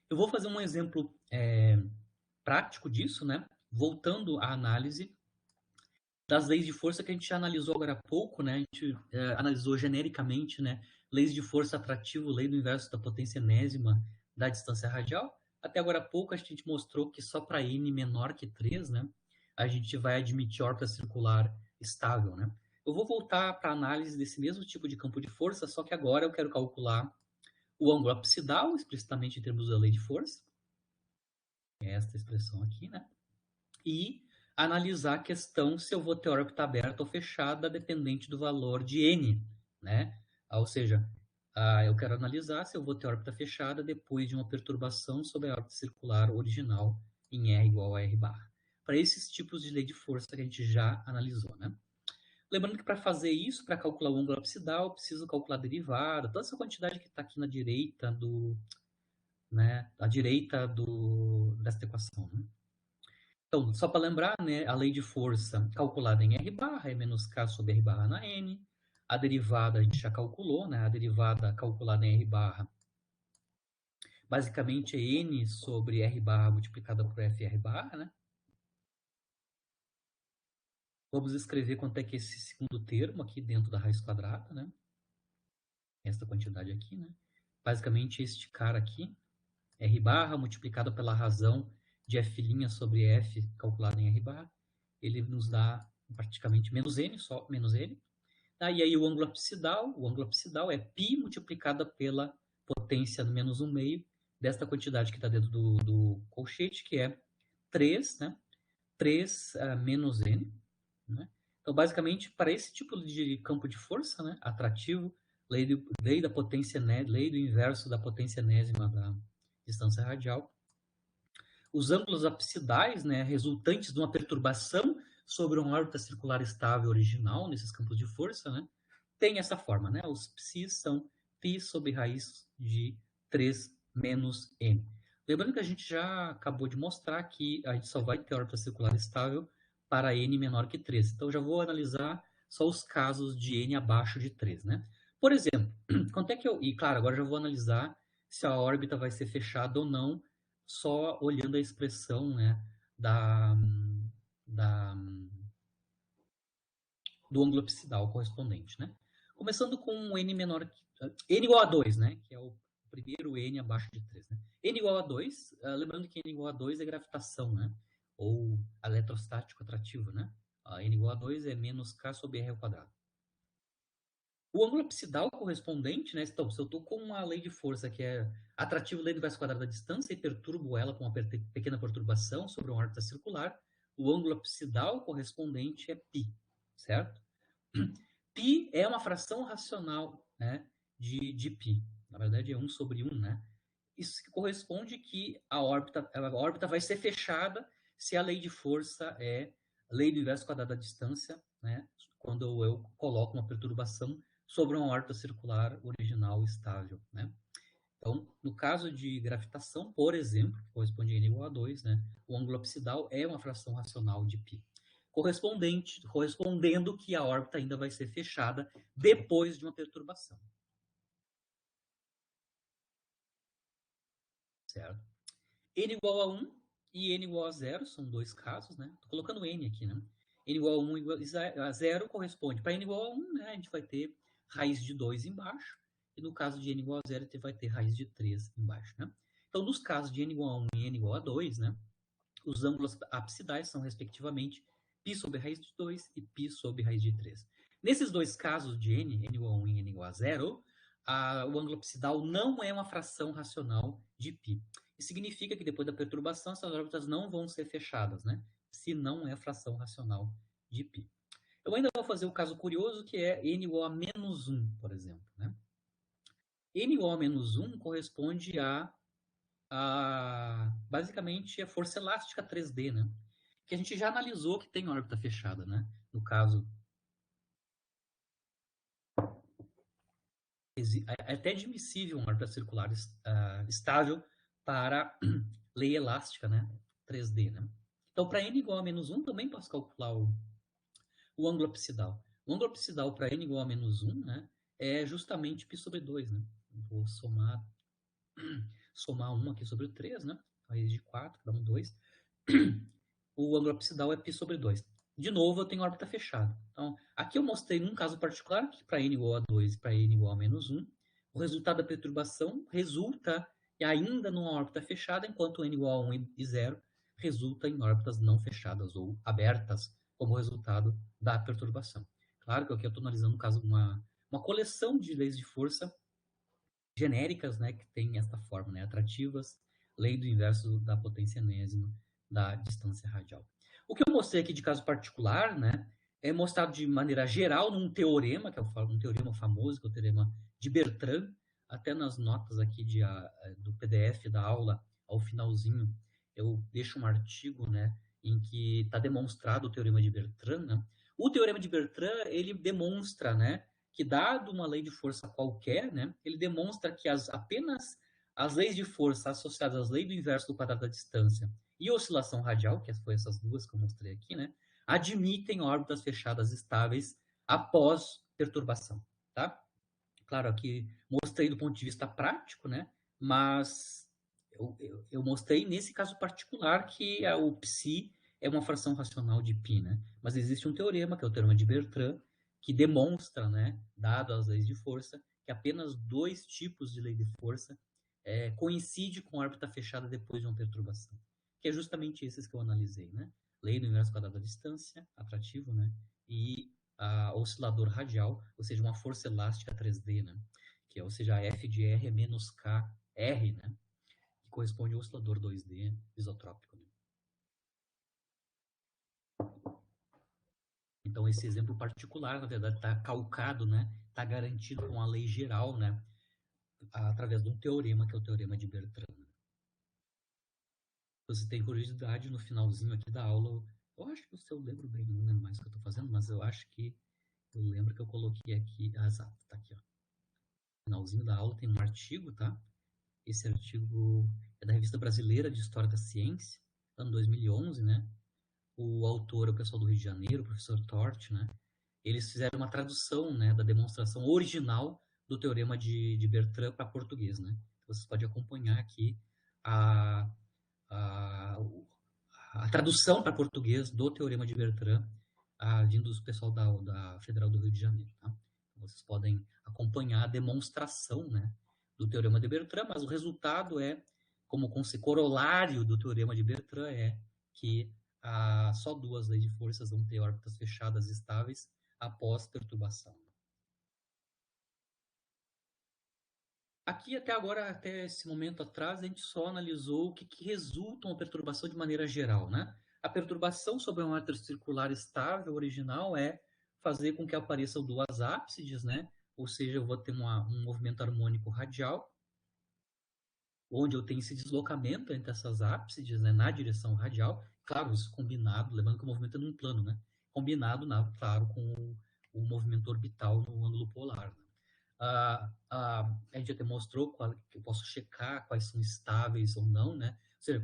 Eu vou fazer um exemplo prático disso, né? Voltando à análise das leis de força que a gente já analisou agora há pouco, né? A gente analisou genericamente, né? Leis de força atrativo, lei do inverso da potência enésima da distância radial. Até agora há pouco a gente mostrou que só para n menor que 3, né? A gente vai admitir órbita circular estável, né? Eu vou voltar para a análise desse mesmo tipo de campo de força, só que agora eu quero calcular o ângulo absidal, explicitamente em termos da lei de força. É esta expressão aqui, né? E analisar a questão se eu vou ter órbita aberta ou fechada, dependente do valor de n, né? Ou seja, eu quero analisar se eu vou ter órbita fechada depois de uma perturbação sobre a órbita circular original em R igual a R barra. Para esses tipos de lei de força que a gente já analisou, né? Lembrando que para fazer isso, para calcular o ângulo absidal, eu preciso calcular a derivada, toda essa quantidade que está aqui na direita né, à direita desta equação. Né? Então, só para lembrar, né, a lei de força calculada em R barra é menos K sobre R barra na N. A derivada a gente já calculou, né? A derivada calculada em R barra basicamente é N sobre R barra multiplicada por F R barra, né? Vamos escrever quanto é que é esse segundo termo aqui dentro da raiz quadrada, né? Esta quantidade aqui, né? Basicamente este cara aqui, R barra multiplicado pela razão de F' sobre F calculado em R barra, ele nos dá praticamente menos N, só menos N. E aí o ângulo absidal é π multiplicada pela potência menos 1/2 desta quantidade que está dentro do colchete, que é 3, né? 3 menos N. Né? Então, basicamente, para esse tipo de campo de força, né, atrativo, lei da potência, lei do inverso da potência enésima da distância radial, os ângulos absidais, né, resultantes de uma perturbação sobre uma órbita circular estável original, nesses campos de força, né, tem essa forma, né? Os psis são π sobre raiz de 3 menos n. Lembrando que a gente já acabou de mostrar que a gente só vai ter órbita circular estável para n menor que 3. Então, já vou analisar só os casos de n abaixo de 3, né? Por exemplo, quanto é que eu... E, claro, agora já vou analisar se a órbita vai ser fechada ou não, só olhando a expressão, né, da, do ângulo absidal correspondente, né? Começando com um n menor que... n igual a 2, né? Que é o primeiro n abaixo de 3, né? N igual a 2, lembrando que n igual a 2 é gravitação, né? Ou eletrostático atrativo, né? N igual a 2 é menos k sobre r ao quadrado. O ângulo absidal correspondente, né? Então, se eu estou com uma lei de força que é atrativo lei do inverso quadrado da distância e perturbo ela com uma pequena perturbação sobre uma órbita circular, o ângulo absidal correspondente é π, certo? Π é uma fração racional, né, de π. Na verdade, é 1 sobre 1, né? Isso corresponde que a órbita vai ser fechada se a lei de força é lei do inverso quadrado da distância, né? Quando eu coloco uma perturbação sobre uma órbita circular original estável, né? Então, no caso de gravitação, por exemplo, que corresponde a n igual a 2, né? O ângulo absidal é uma fração racional de π. Correspondendo que a órbita ainda vai ser fechada depois de uma perturbação. Certo? N igual a 1 e n igual a 0 são dois casos, né? Estou colocando n aqui, né? N igual a 1 igual a 0 corresponde. Para n igual a 1, né, a gente vai ter raiz de 2 embaixo. E no caso de n igual a 0, a gente vai ter raiz de 3 embaixo, né? Então, nos casos de n igual a 1 e n igual a 2, né, os ângulos absidais são, respectivamente, π sobre raiz de 2 e π sobre raiz de 3. Nesses dois casos de n igual a 1 e n igual a 0, o ângulo absidal não é uma fração racional de π. Isso significa que depois da perturbação, essas órbitas não vão ser fechadas, né? Se não é fração racional de π. Eu ainda vou fazer o caso curioso, que é n igual a menos 1, por exemplo, né? N igual a menos 1 corresponde basicamente a força elástica 3D, né? Que a gente já analisou que tem órbita fechada, né? No caso, é até admissível uma órbita circular estável para lei elástica, né? 3D, né? Então, para n igual a menos 1, também posso calcular o ângulo absidal. O ângulo absidal para n igual a menos 1, né, é justamente π sobre 2, né? Vou somar 1 aqui sobre o 3, né? Raiz de 4, dá um 2. O ângulo absidal é π sobre 2. De novo, eu tenho órbita fechada. Então, aqui eu mostrei num caso particular, que para n igual a 2 e para n igual a menos 1, o resultado da perturbação resulta ainda numa órbita fechada, enquanto n igual a 1 e 0 resulta em órbitas não fechadas ou abertas, como resultado da perturbação. Claro que aqui eu estou analisando um caso, uma coleção de leis de força genéricas, né, que tem esta forma, né, atrativas, lei do inverso da potência enésima da distância radial. O que eu mostrei aqui de caso particular, né, é mostrado de maneira geral num teorema, que é um teorema famoso, que é o teorema de Bertrand, até nas notas aqui do PDF da aula, ao finalzinho, eu deixo um artigo, né, em que está demonstrado o teorema de Bertrand, né? O teorema de Bertrand, ele demonstra, né, que dado uma lei de força qualquer, né, ele demonstra que apenas as leis de força associadas às leis do inverso do quadrado da distância e oscilação radial, que foi essas duas que eu mostrei aqui, né, admitem órbitas fechadas estáveis após perturbação, tá? Claro, aqui mostrei do ponto de vista prático, né, mas eu mostrei nesse caso particular que o psi é uma fração racional de π, né? Mas existe um teorema, que é o teorema de Bertrand, que demonstra, né, dado as leis de força, que apenas dois tipos de lei de força coincidem com a órbita fechada depois de uma perturbação. Que é justamente esses que eu analisei, né? Lei do inverso quadrado da distância, atrativo, né? E oscilador radial, ou seja, uma força elástica 3D, né? Que é, ou seja, a F de R é menos KR, né? Que corresponde ao oscilador 2D isotrópico. Né? Então, esse exemplo particular, na verdade, está calcado, né? Está garantido com a lei geral, né? Através de um teorema, que é o teorema de Bertrand. Você tem curiosidade, no finalzinho aqui da aula, eu acho que eu lembro bem, não lembro mais o que eu estou fazendo, mas eu acho que eu lembro que eu coloquei aqui, exato, tá aqui, ó. No finalzinho da aula tem um artigo, tá? Esse artigo é da Revista Brasileira de História da Ciência, ano 2011, né? O autor é o pessoal do Rio de Janeiro, o professor Tort, né? Eles fizeram uma tradução, né, da demonstração original do Teorema de Bertrand para português, né? Você pode acompanhar aqui a, a, a tradução para português do Teorema de Bertrand, vindo do pessoal da Federal do Rio de Janeiro, tá? Vocês podem acompanhar a demonstração, né, do Teorema de Bertrand, mas o resultado é, como corolário do Teorema de Bertrand, é que só duas leis de forças vão ter órbitas fechadas estáveis após perturbação. Aqui até agora, até esse momento atrás, a gente só analisou o que resulta uma perturbação de maneira geral, né? A perturbação sobre uma órbita circular estável original é fazer com que apareçam duas ápsides, né? Ou seja, eu vou ter um movimento harmônico radial, onde eu tenho esse deslocamento entre essas ápsides, né, na direção radial, claro, isso combinado, lembrando que o movimento é num plano, né? Combinado, claro, com o movimento orbital no ângulo polar, né? A gente até mostrou que eu posso checar quais são estáveis ou não, né? Ou seja,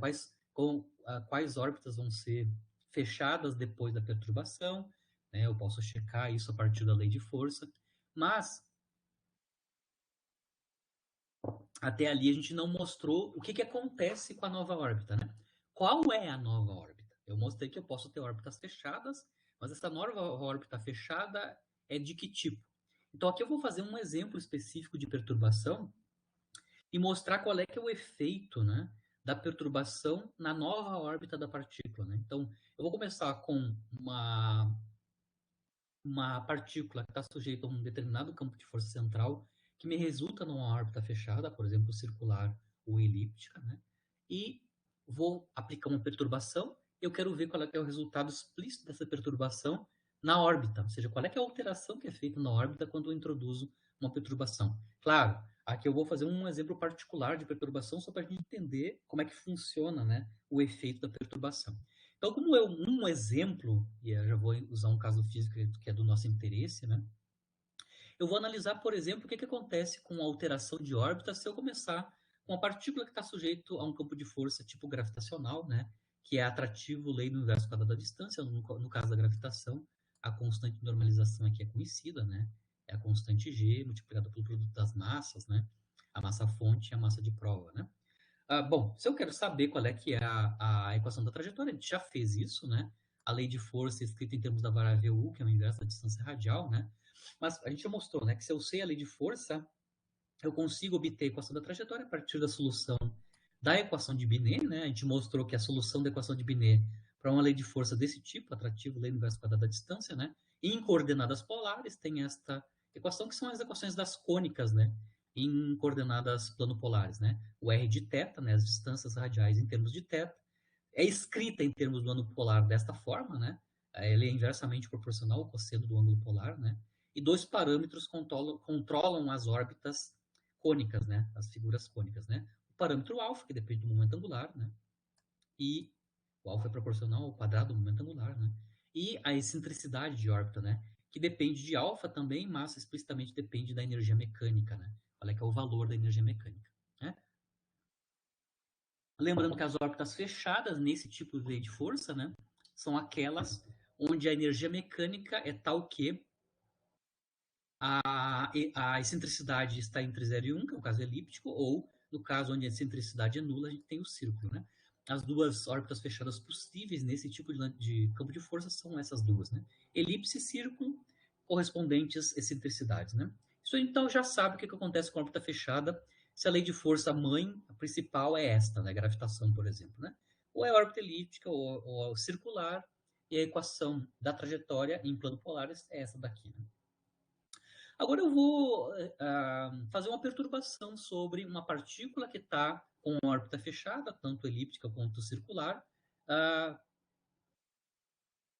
quais órbitas vão ser fechadas depois da perturbação, né? Eu posso checar isso a partir da lei de força, mas até ali a gente não mostrou o que acontece com a nova órbita, né? Qual é a nova órbita? Eu mostrei que eu posso ter órbitas fechadas, mas essa nova órbita fechada é de que tipo? Então aqui eu vou fazer um exemplo específico de perturbação e mostrar qual é que é o efeito, né, da perturbação na nova órbita da partícula, né? Então eu vou começar com uma partícula que está sujeita a um determinado campo de força central que me resulta numa órbita fechada, por exemplo, circular ou elíptica, né? E vou aplicar uma perturbação. Eu quero ver qual é o resultado explícito dessa perturbação na órbita, ou seja, qual é a alteração que é feita na órbita quando eu introduzo uma perturbação. Claro, aqui eu vou fazer um exemplo particular de perturbação só para a gente entender como é que funciona, né, o efeito da perturbação. Então, como é um exemplo, e eu já vou usar um caso físico que é do nosso interesse, né? Eu vou analisar, por exemplo, o que acontece com a alteração de órbita se eu começar com uma partícula que está sujeito a um campo de força tipo gravitacional, né? Que é atrativo lei do inverso quadrado da distância. No caso da gravitação, a constante de normalização aqui é conhecida, né? É a constante G multiplicada pelo produto das massas, né? A massa fonte e a massa de prova, né? Bom, se eu quero saber qual é que é a equação da trajetória, a gente já fez isso, né? A lei de força escrita em termos da variável u, que é o inverso da distância radial, né? Mas a gente já mostrou, né, que se eu sei a lei de força, eu consigo obter a equação da trajetória a partir da solução da equação de Binet, né? A gente mostrou que a solução da equação de Binet para uma lei de força desse tipo, atrativo, lei do inverso quadrado da distância, né? Em coordenadas polares tem esta equação que são as equações das cônicas, né? Em coordenadas planopolares, né? O r de θ, né? As distâncias radiais em termos de θ, é escrita em termos do ângulo polar desta forma, né? Ele é inversamente proporcional ao cosseno do ângulo polar, né? E dois parâmetros controlam as órbitas cônicas, né? As figuras cônicas, né? O parâmetro alfa, que depende do momento angular, né? E o alfa é proporcional ao quadrado do momento angular, né? E a excentricidade de órbita, né? Que depende de alfa também, mas explicitamente depende da energia mecânica, né? Qual é que é o valor da energia mecânica, né? Lembrando que as órbitas fechadas nesse tipo de lei de força, né? São aquelas onde a energia mecânica é tal que a excentricidade está entre 0 e 1, que é o caso elíptico, ou no caso onde a excentricidade é nula, a gente tem o círculo, né? As duas órbitas fechadas possíveis nesse tipo de campo de força são essas duas, né? Elipse e círculo, correspondentes excentricidades, né? Isso então já sabe o que acontece com a órbita fechada se a lei de força mãe, a principal é esta, né? Gravitação, por exemplo, né? Ou é órbita elíptica ou circular, e a equação da trajetória em plano polar é essa daqui, né? Agora eu vou fazer uma perturbação sobre uma partícula que está com a órbita fechada, tanto elíptica quanto circular,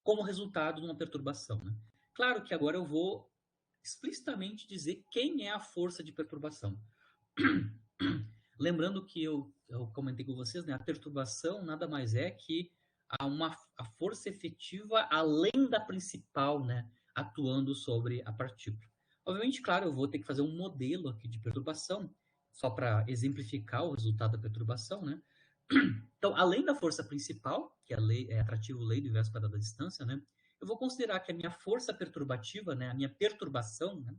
como resultado de uma perturbação, né? Claro que agora eu vou explicitamente dizer quem é a força de perturbação. lembrando que eu comentei com vocês, né, a perturbação nada mais é que a força efetiva além da principal, né, atuando sobre a partícula. Obviamente, claro, eu vou ter que fazer um modelo aqui de perturbação, só para exemplificar o resultado da perturbação, né? Então, além da força principal, que é atrativo lei do inverso quadrado da distância, né? Eu vou considerar que a minha força perturbativa, né, a minha perturbação, né,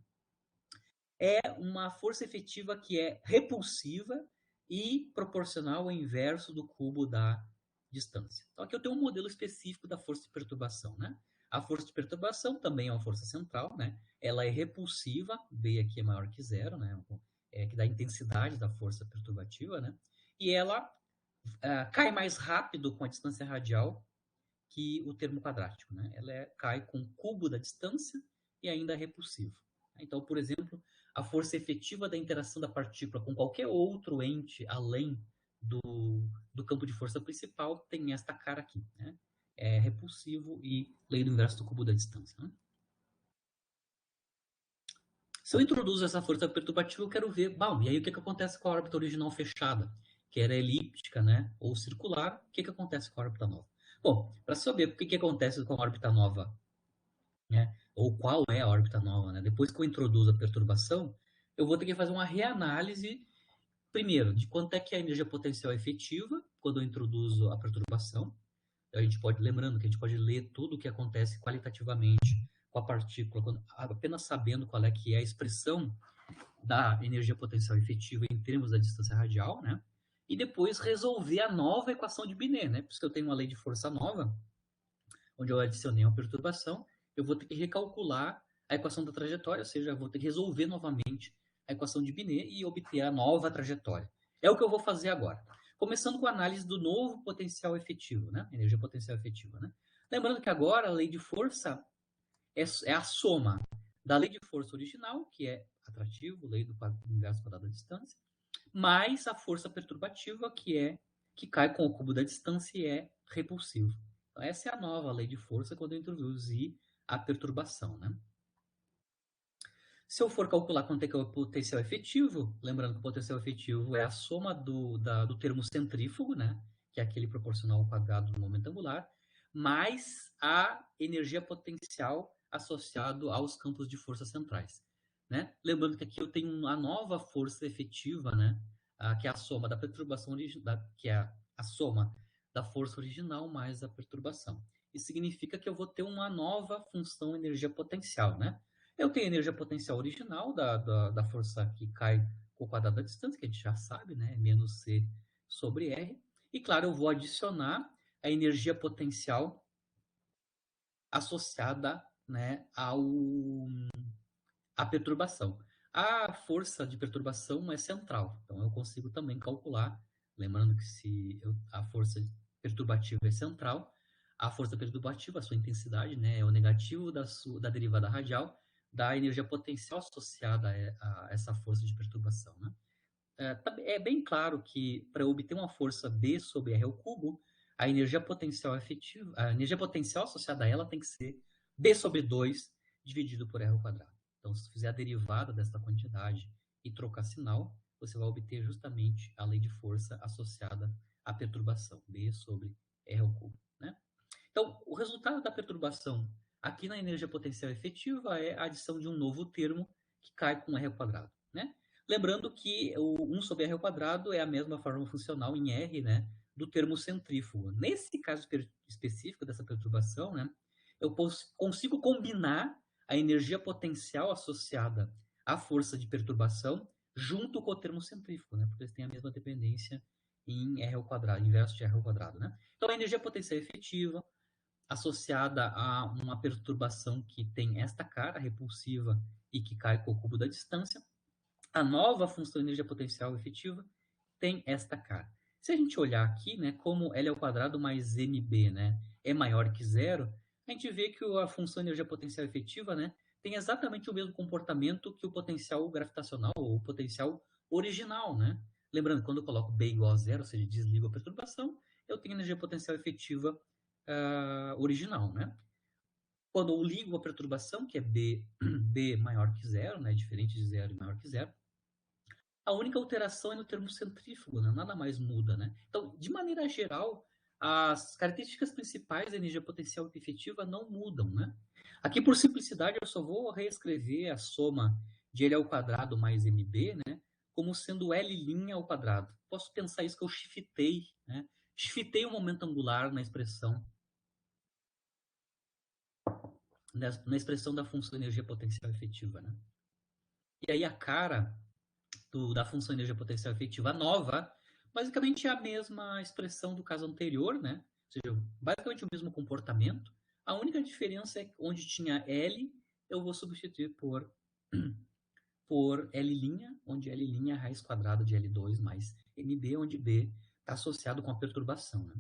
é uma força efetiva que é repulsiva e proporcional ao inverso do cubo da distância. Então, aqui eu tenho um modelo específico da força de perturbação, né? A força de perturbação também é uma força central, né? Ela é repulsiva, B aqui é maior que zero, né? Que dá a intensidade da força perturbativa, né? E ela cai mais rápido com a distância radial que o termo quadrático, né? Ela cai com o cubo da distância e ainda é repulsivo. Então, por exemplo, a força efetiva da interação da partícula com qualquer outro ente além do campo de força principal tem esta cara aqui, né? É repulsivo e lei do inverso do cubo da distância. Né? Se eu introduzo essa força perturbativa, eu quero ver, bom, e aí o que acontece com a órbita original fechada, que era elíptica, né, ou circular, o que acontece com a órbita nova? Bom, para saber o que acontece com a órbita nova, né, ou qual é a órbita nova, né, depois que eu introduzo a perturbação, eu vou ter que fazer uma reanálise, primeiro, de quanto é que é a energia potencial efetiva quando eu introduzo a perturbação. A gente pode, lembrando que a gente pode ler tudo o que acontece qualitativamente com a partícula, apenas sabendo qual é que é a expressão da energia potencial efetiva em termos da distância radial, né? E depois resolver a nova equação de Binet, né? Por isso que eu tenho uma lei de força nova, onde eu adicionei uma perturbação, eu vou ter que recalcular a equação da trajetória, ou seja, eu vou ter que resolver novamente a equação de Binet e obter a nova trajetória. É o que eu vou fazer agora. Começando com a análise do novo potencial efetivo, né? Energia potencial efetiva, né? Lembrando que agora a lei de força é a soma da lei de força original, que é atrativo, lei do inverso quadrado da distância, mais a força perturbativa, que cai com o cubo da distância e é repulsivo. Então, essa é a nova lei de força quando eu introduzi a perturbação. Né? Se eu for calcular quanto é que é o potencial efetivo, lembrando que o potencial efetivo é a soma do termo centrífugo, né? Que é aquele proporcional ao quadrado do momento angular, mais a energia potencial associado aos campos de força centrais. Né? Lembrando que aqui eu tenho a nova força efetiva, né? Que é a soma da perturbação que é a soma da força original mais a perturbação. Isso significa que eu vou ter uma nova função energia potencial, né? Eu tenho a energia potencial original da força que cai com o quadrado da distância, que a gente já sabe, né? Menos C sobre R. E, claro, eu vou adicionar a energia potencial associada, né, à perturbação. A força de perturbação é central, então eu consigo também calcular, lembrando que se a força perturbativa é central, a força perturbativa, a sua intensidade, né, é o negativo da derivada radial da energia potencial associada a essa força de perturbação. Né? É bem claro que para obter uma força B sobre R ao cubo, a energia potencial efetiva, a energia potencial associada a ela tem que ser B sobre 2 dividido por R ao quadrado. Então, se fizer a derivada dessa quantidade e trocar sinal, você vai obter justamente a lei de força associada à perturbação, B sobre R ao cubo. Né? Então, o resultado da perturbação aqui na energia potencial efetiva é a adição de um novo termo que cai com R ao quadrado. Né? Lembrando que o 1 sobre R ao quadrado é a mesma forma funcional em R, né, do termo centrífugo. Nesse caso específico dessa perturbação, né, eu consigo combinar a energia potencial associada à força de perturbação junto com o termo centrífugo, né, porque eles têm a mesma dependência em R ao quadrado, inverso de R ao quadrado. Né? Então, a energia potencial efetiva associada a uma perturbação que tem esta cara repulsiva e que cai com o cubo da distância, a nova função de energia potencial efetiva tem esta cara. Se a gente olhar aqui, né, como L ao quadrado mais mb, né, é maior que zero, a gente vê que a função de energia potencial efetiva, né, tem exatamente o mesmo comportamento que o potencial gravitacional ou o potencial original, né? Lembrando, quando eu coloco B igual a zero, ou seja, desligo a perturbação, eu tenho energia potencial efetiva original, né? Quando eu ligo a perturbação, que é B maior que zero, né, diferente de zero e maior que zero, A única alteração é no termo centrífugo, né? Nada mais muda, né? Então, de maneira geral, as características principais da energia potencial efetiva não mudam, né? Aqui, por simplicidade, eu só vou reescrever a soma de L ao quadrado mais MB, né? Como sendo L' ao quadrado. Posso pensar isso que eu shiftei, né? Shiftei o momento angular na expressão da função de energia potencial efetiva, né? E aí a cara da função de energia potencial efetiva nova, basicamente é a mesma expressão do caso anterior, né? Ou seja, basicamente o mesmo comportamento. A única diferença é que onde tinha L, eu vou substituir por L', onde L' é a raiz quadrada de L2 mais MB, onde B está associado com a perturbação, né?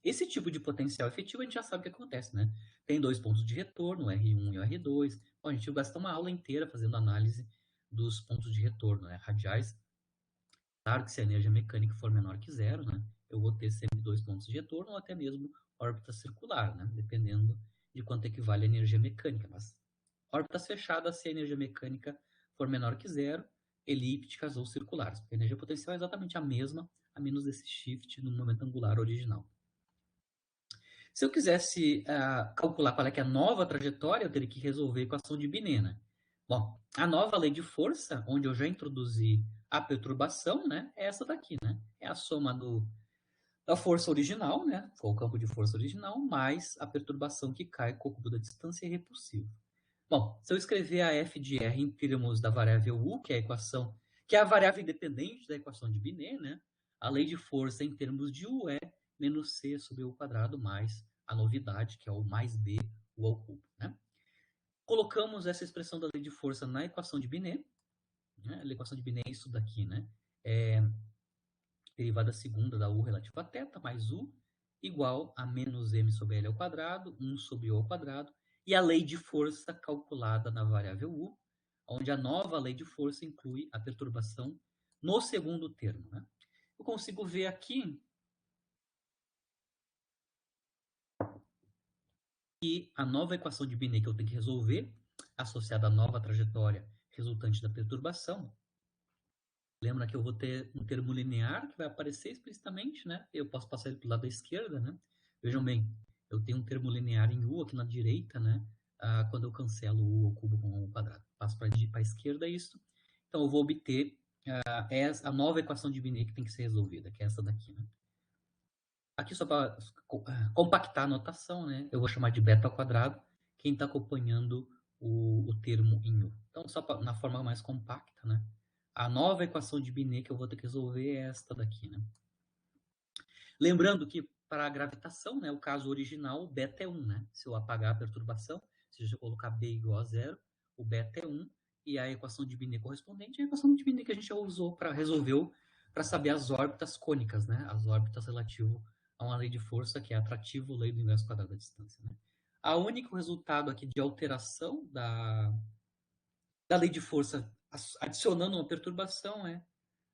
Esse tipo de potencial efetivo a gente já sabe o que acontece, né? Tem dois pontos de retorno, o R1 e o R2. Bom, a gente gastou uma aula inteira fazendo análise dos pontos de retorno, né? Radiais. Claro que se a energia mecânica for menor que zero, né? Eu vou ter sempre dois pontos de retorno ou até mesmo órbita circular, né? Dependendo de quanto equivale a energia mecânica. Mas órbitas fechadas, se a energia mecânica for menor que zero, elípticas ou circulares. Porque a energia potencial é exatamente a mesma, a menos esse shift no momento angular original. Se eu quisesse calcular qual é que é a nova trajetória, eu teria que resolver a equação de Binet, né? Bom, a nova lei de força, onde eu já introduzi a perturbação, né, é essa daqui, né? É a soma da força original, né? Foi o campo de força original, mais a perturbação que cai com o cubo da distância repulsiva. Bom, se eu escrever a f de r em termos da variável u, que é a equação, que é a variável independente da equação de Binet, né? A lei de força em termos de u é menos c sobre u quadrado mais a novidade, que é o mais b, u ao cubo, né? Colocamos essa expressão da lei de força na equação de Binet, né? A equação de Binet é isso daqui, né? É derivada segunda da u relativa a θ mais u igual a menos m sobre l ao quadrado, 1 sobre u ao quadrado, e a lei de força calculada na variável u, onde a nova lei de força inclui a perturbação no segundo termo, né? Eu consigo ver aqui que a nova equação de Binet que eu tenho que resolver, associada à nova trajetória resultante da perturbação, lembra que eu vou ter um termo linear que vai aparecer explicitamente, né? Eu posso passar ele para o lado da esquerda, né? Vejam bem, eu tenho um termo linear em u aqui na direita, né? Quando eu cancelo o u ao cubo com o quadrado. Passo para a esquerda isso. Então, eu vou obter a nova equação de Binet que tem que ser resolvida, que é essa daqui, né? Aqui, só para compactar a notação, né? Eu vou chamar de beta ao quadrado, quem está acompanhando o termo em u. Então, só na forma mais compacta, né? A nova equação de Binet que eu vou ter que resolver é esta daqui, né? Lembrando que para a gravitação, né, o caso original, o beta é 1, né? Se eu apagar a perturbação, se eu colocar B igual a zero, o beta é 1, e a equação de Binet correspondente é a equação de Binet que a gente já usou resolveu para saber as órbitas cônicas, né? As órbitas relativo a uma lei de força que é atrativo lei do inverso quadrado da distância, né? O único resultado aqui de alteração da lei de força adicionando uma perturbação é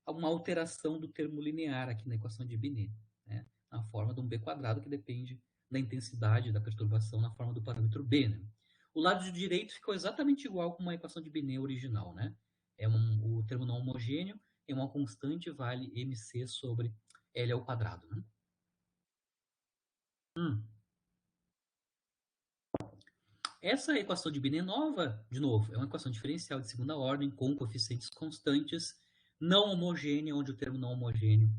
uma alteração do termo linear aqui na equação de Binet, né? Na forma de um b quadrado que depende da intensidade da perturbação na forma do parâmetro b, né? O lado direito ficou exatamente igual com uma equação de Binet original, né? O termo não homogêneo é uma constante vale mc sobre L ao quadrado, né? Essa equação de Binet nova, de novo, é uma equação diferencial de segunda ordem com coeficientes constantes, não homogênea, onde o termo não homogêneo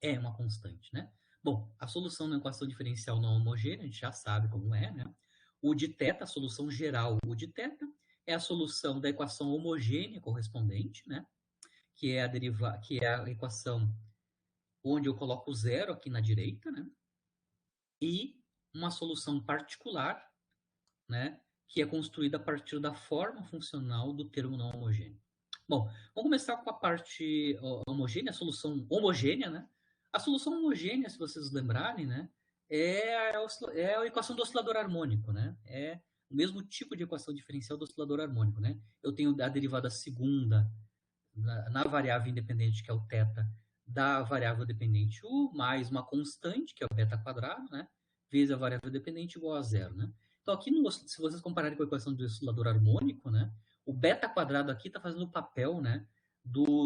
é uma constante, né? Bom, a solução da equação diferencial não homogênea, a gente já sabe como é, né? O de θ, a solução geral, o de θ, é a solução da equação homogênea correspondente, né? Que é a equação onde eu coloco zero aqui na direita, né? E uma solução particular, né? Que é construída a partir da forma funcional do termo não homogêneo. Bom, vamos começar com a parte homogênea, a solução homogênea, né? A solução homogênea, se vocês lembrarem, né, é a equação do oscilador harmônico, né? É o mesmo tipo de equação diferencial do oscilador harmônico, né? Eu tenho a derivada segunda na variável independente, que é o θ, da variável dependente u, mais uma constante, que é o beta quadrado, né? Vezes a variável dependente igual a zero, né? Então, aqui, se vocês compararem com a equação do oscilador harmônico, né? O beta quadrado aqui está fazendo o papel, né,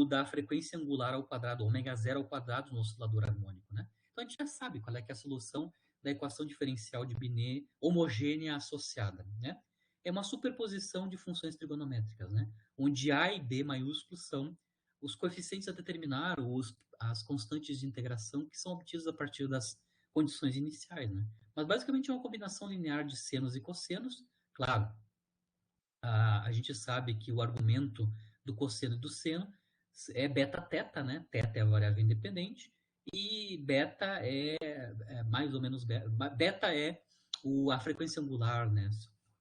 da frequência angular ao quadrado, ômega zero ao quadrado no oscilador harmônico, né? Então a gente já sabe qual é que é a solução da equação diferencial de Binet homogênea associada, né? É uma superposição de funções trigonométricas, né? Onde A e B maiúsculos são os coeficientes a determinar, as constantes de integração que são obtidas a partir das condições iniciais, né? Mas basicamente é uma combinação linear de senos e cossenos. Claro, a gente sabe que o argumento do cosseno e do seno é beta-teta, né? Teta é a variável independente e beta é mais ou menos beta é a frequência angular, né?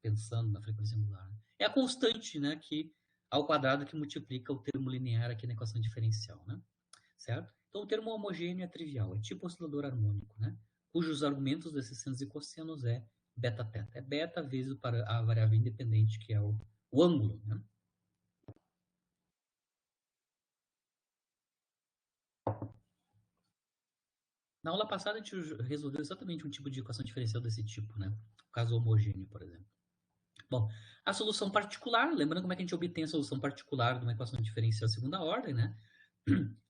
Pensando na frequência angular. É a constante, né? Que ao quadrado que multiplica o termo linear aqui na equação diferencial, né? Certo? Então o termo homogêneo é trivial, é tipo oscilador harmônico, né? Cujos argumentos desses senos e cossenos é beta-teta. É beta vezes para a variável independente, que é o ângulo, né? Na aula passada, a gente resolveu exatamente um tipo de equação diferencial desse tipo, né? O caso homogêneo, por exemplo. Bom, a solução particular, lembrando como é que a gente obtém a solução particular de uma equação diferencial de segunda ordem, né?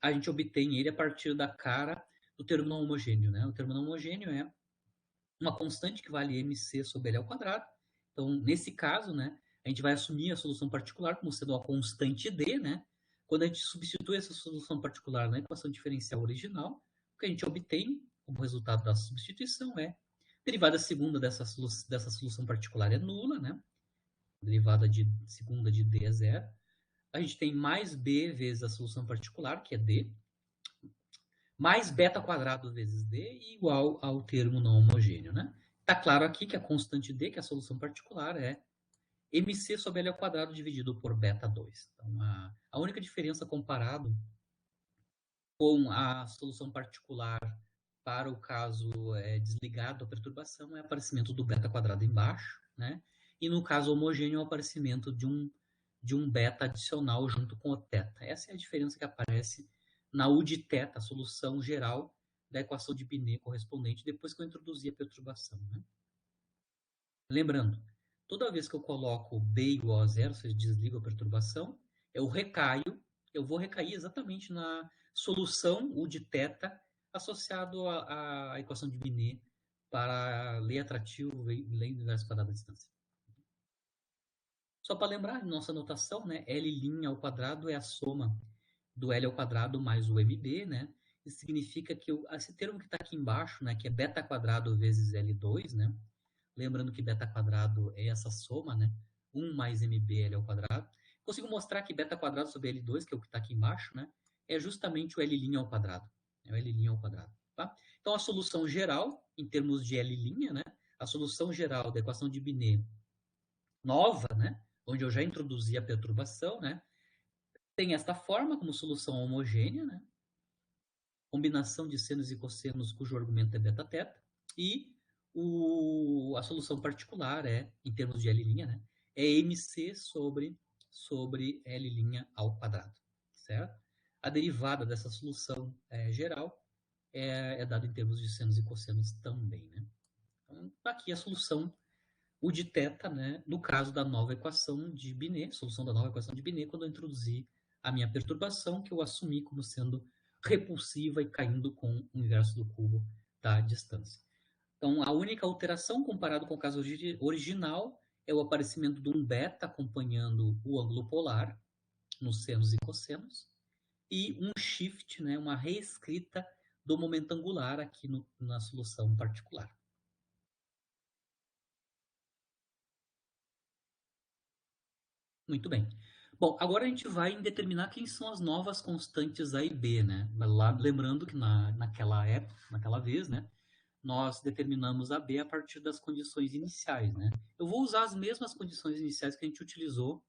A gente obtém ele a partir da cara do termo não homogêneo, né? O termo não homogêneo é uma constante que vale mc sobre L ao quadrado. Então, nesse caso, né, a gente vai assumir a solução particular como sendo uma constante D, né? Quando a gente substitui essa solução particular na equação diferencial original, o que a gente obtém como resultado da substituição é derivada segunda dessa solução particular é nula, né? Derivada de segunda de D é zero. A gente tem mais B vezes a solução particular, que é D, mais beta quadrado vezes D igual ao termo não homogêneo, né? Está claro aqui que a constante D, que é a solução particular, é mc sobre L ao quadrado dividido por beta 2. Então, a única diferença comparado com a solução particular para o caso desligado da perturbação é o aparecimento do beta quadrado embaixo, né? E no caso homogêneo, é o aparecimento de um beta adicional junto com o teta. Essa é a diferença que aparece na U de teta, a solução geral da equação de Binet correspondente, depois que eu introduzi a perturbação, né? Lembrando, toda vez que eu coloco B igual a zero, ou seja, desligo a perturbação, eu vou recair exatamente na solução U de teta associado à equação de Binet para lei atrativo, lei do inverso quadrado da distância. Só para lembrar, nossa notação, né, L' ao quadrado é a soma do L ao quadrado mais o MB, né? Isso significa que esse termo que está aqui embaixo, né, que é beta quadrado vezes L2, né? Lembrando que beta quadrado é essa soma, né? 1 mais MBL ao quadrado. Consigo mostrar que beta quadrado sobre L2, que é o que está aqui embaixo, né? É justamente o L' ao quadrado. É o L' ao quadrado. Tá? Então, a solução geral, em termos de L', né? A solução geral da equação de Binet nova, né? Onde eu já introduzi a perturbação, né? Tem esta forma como solução homogênea, né? Combinação de senos e cossenos cujo argumento é beta-teta. E a solução particular em termos de L', né? É mc sobre L' ao quadrado, certo? A derivada dessa solução geral é dada em termos de senos e cossenos também, né? Então, aqui a solução U de teta, né? No caso da nova equação de Binet, solução da nova equação de Binet, quando eu introduzi a minha perturbação, que eu assumi como sendo repulsiva e caindo com o inverso do cubo da distância. Então, a única alteração comparado com o caso original é o aparecimento de um beta acompanhando o ângulo polar nos senos e cossenos e um shift, né, uma reescrita do momento angular aqui na solução particular. Muito bem. Bom, agora a gente vai determinar quem são as novas constantes A e B, né? Lembrando que naquela época, naquela vez, né, nós determinamos a B a partir das condições iniciais, né? Eu vou usar as mesmas condições iniciais que a gente utilizou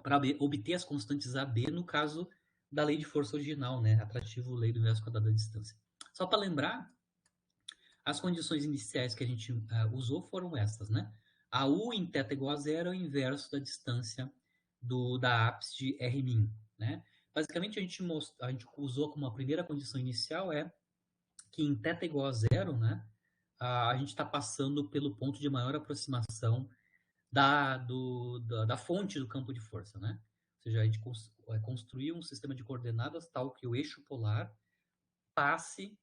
para obter as constantes A, B no caso da lei de força original, né? Atrativo, lei do inverso quadrado da distância. Só para lembrar, as condições iniciais que a gente usou foram essas, né? A U em θ igual a zero é o inverso da distância da ápice de R', né? Basicamente, a gente usou como a primeira condição inicial que em θ igual a zero, né? A gente está passando pelo ponto de maior aproximação da fonte do campo de força, né? Ou seja, a gente construir um sistema de coordenadas tal que o eixo polar passe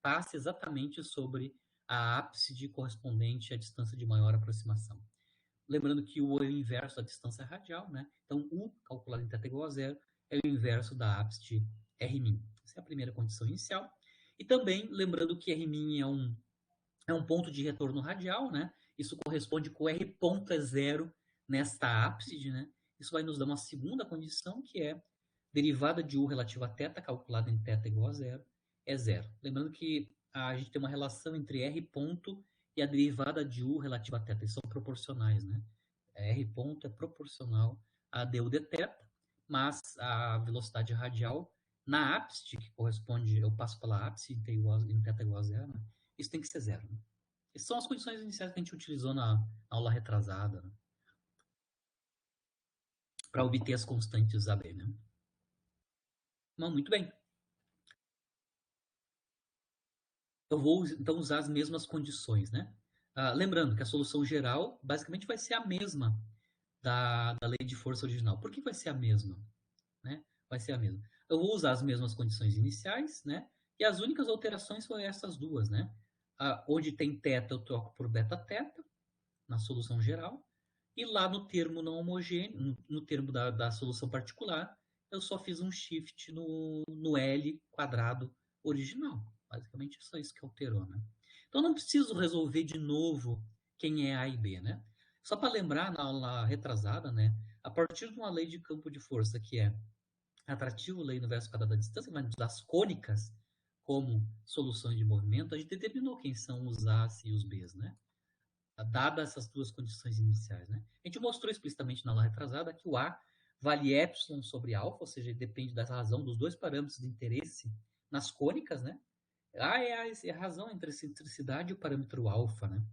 passe exatamente sobre a ápside correspondente à distância de maior aproximação. Lembrando que o é o inverso da distância radial, né? Então, U calculado em θ igual a zero é o inverso da ápside R'. Essa é a primeira condição inicial. E também, lembrando que R' é um ponto de retorno radial, né? Isso corresponde com R ponto é zero nesta ápside, né? Isso vai nos dar uma segunda condição, que é derivada de U relativa a θ, calculada em θ igual a zero, é zero. Lembrando que a gente tem uma relação entre R ponto e a derivada de U relativa a θ. Eles são proporcionais, né? R ponto é proporcional a du dθ, mas a velocidade radial na ápside, que corresponde, eu passo pela ápside em θ igual a zero, né? Isso tem que ser zero. Né? Essas são as condições iniciais que a gente utilizou na aula retrasada, né? Para obter as constantes AB. Né? Mas, muito bem. Eu vou, então, usar as mesmas condições. Né? Lembrando que a solução geral, basicamente, vai ser a mesma da lei de força original. Por que vai ser a mesma? Né? Vai ser a mesma. Eu vou usar as mesmas condições iniciais, né? E as únicas alterações são essas duas, né? Onde tem θ, eu troco por beta-θ, na solução geral. E lá no termo não homogêneo, no termo da solução particular, eu só fiz um shift no L quadrado original. Basicamente, é só isso que alterou, né? Então, não preciso resolver de novo quem é A e B, né? Só para lembrar, na aula retrasada, né? A partir de uma lei de campo de força que é atrativo, lei inverso quadrado da distância, mas das cônicas como soluções de movimento, a gente determinou quem são os A's e os B's, né? Dadas essas duas condições iniciais. Né? A gente mostrou explicitamente na aula retrasada que o A vale epsilon sobre alfa, ou seja, ele depende da razão dos dois parâmetros de interesse nas cônicas, né? A é a razão entre a excentricidade e o parâmetro alfa, né?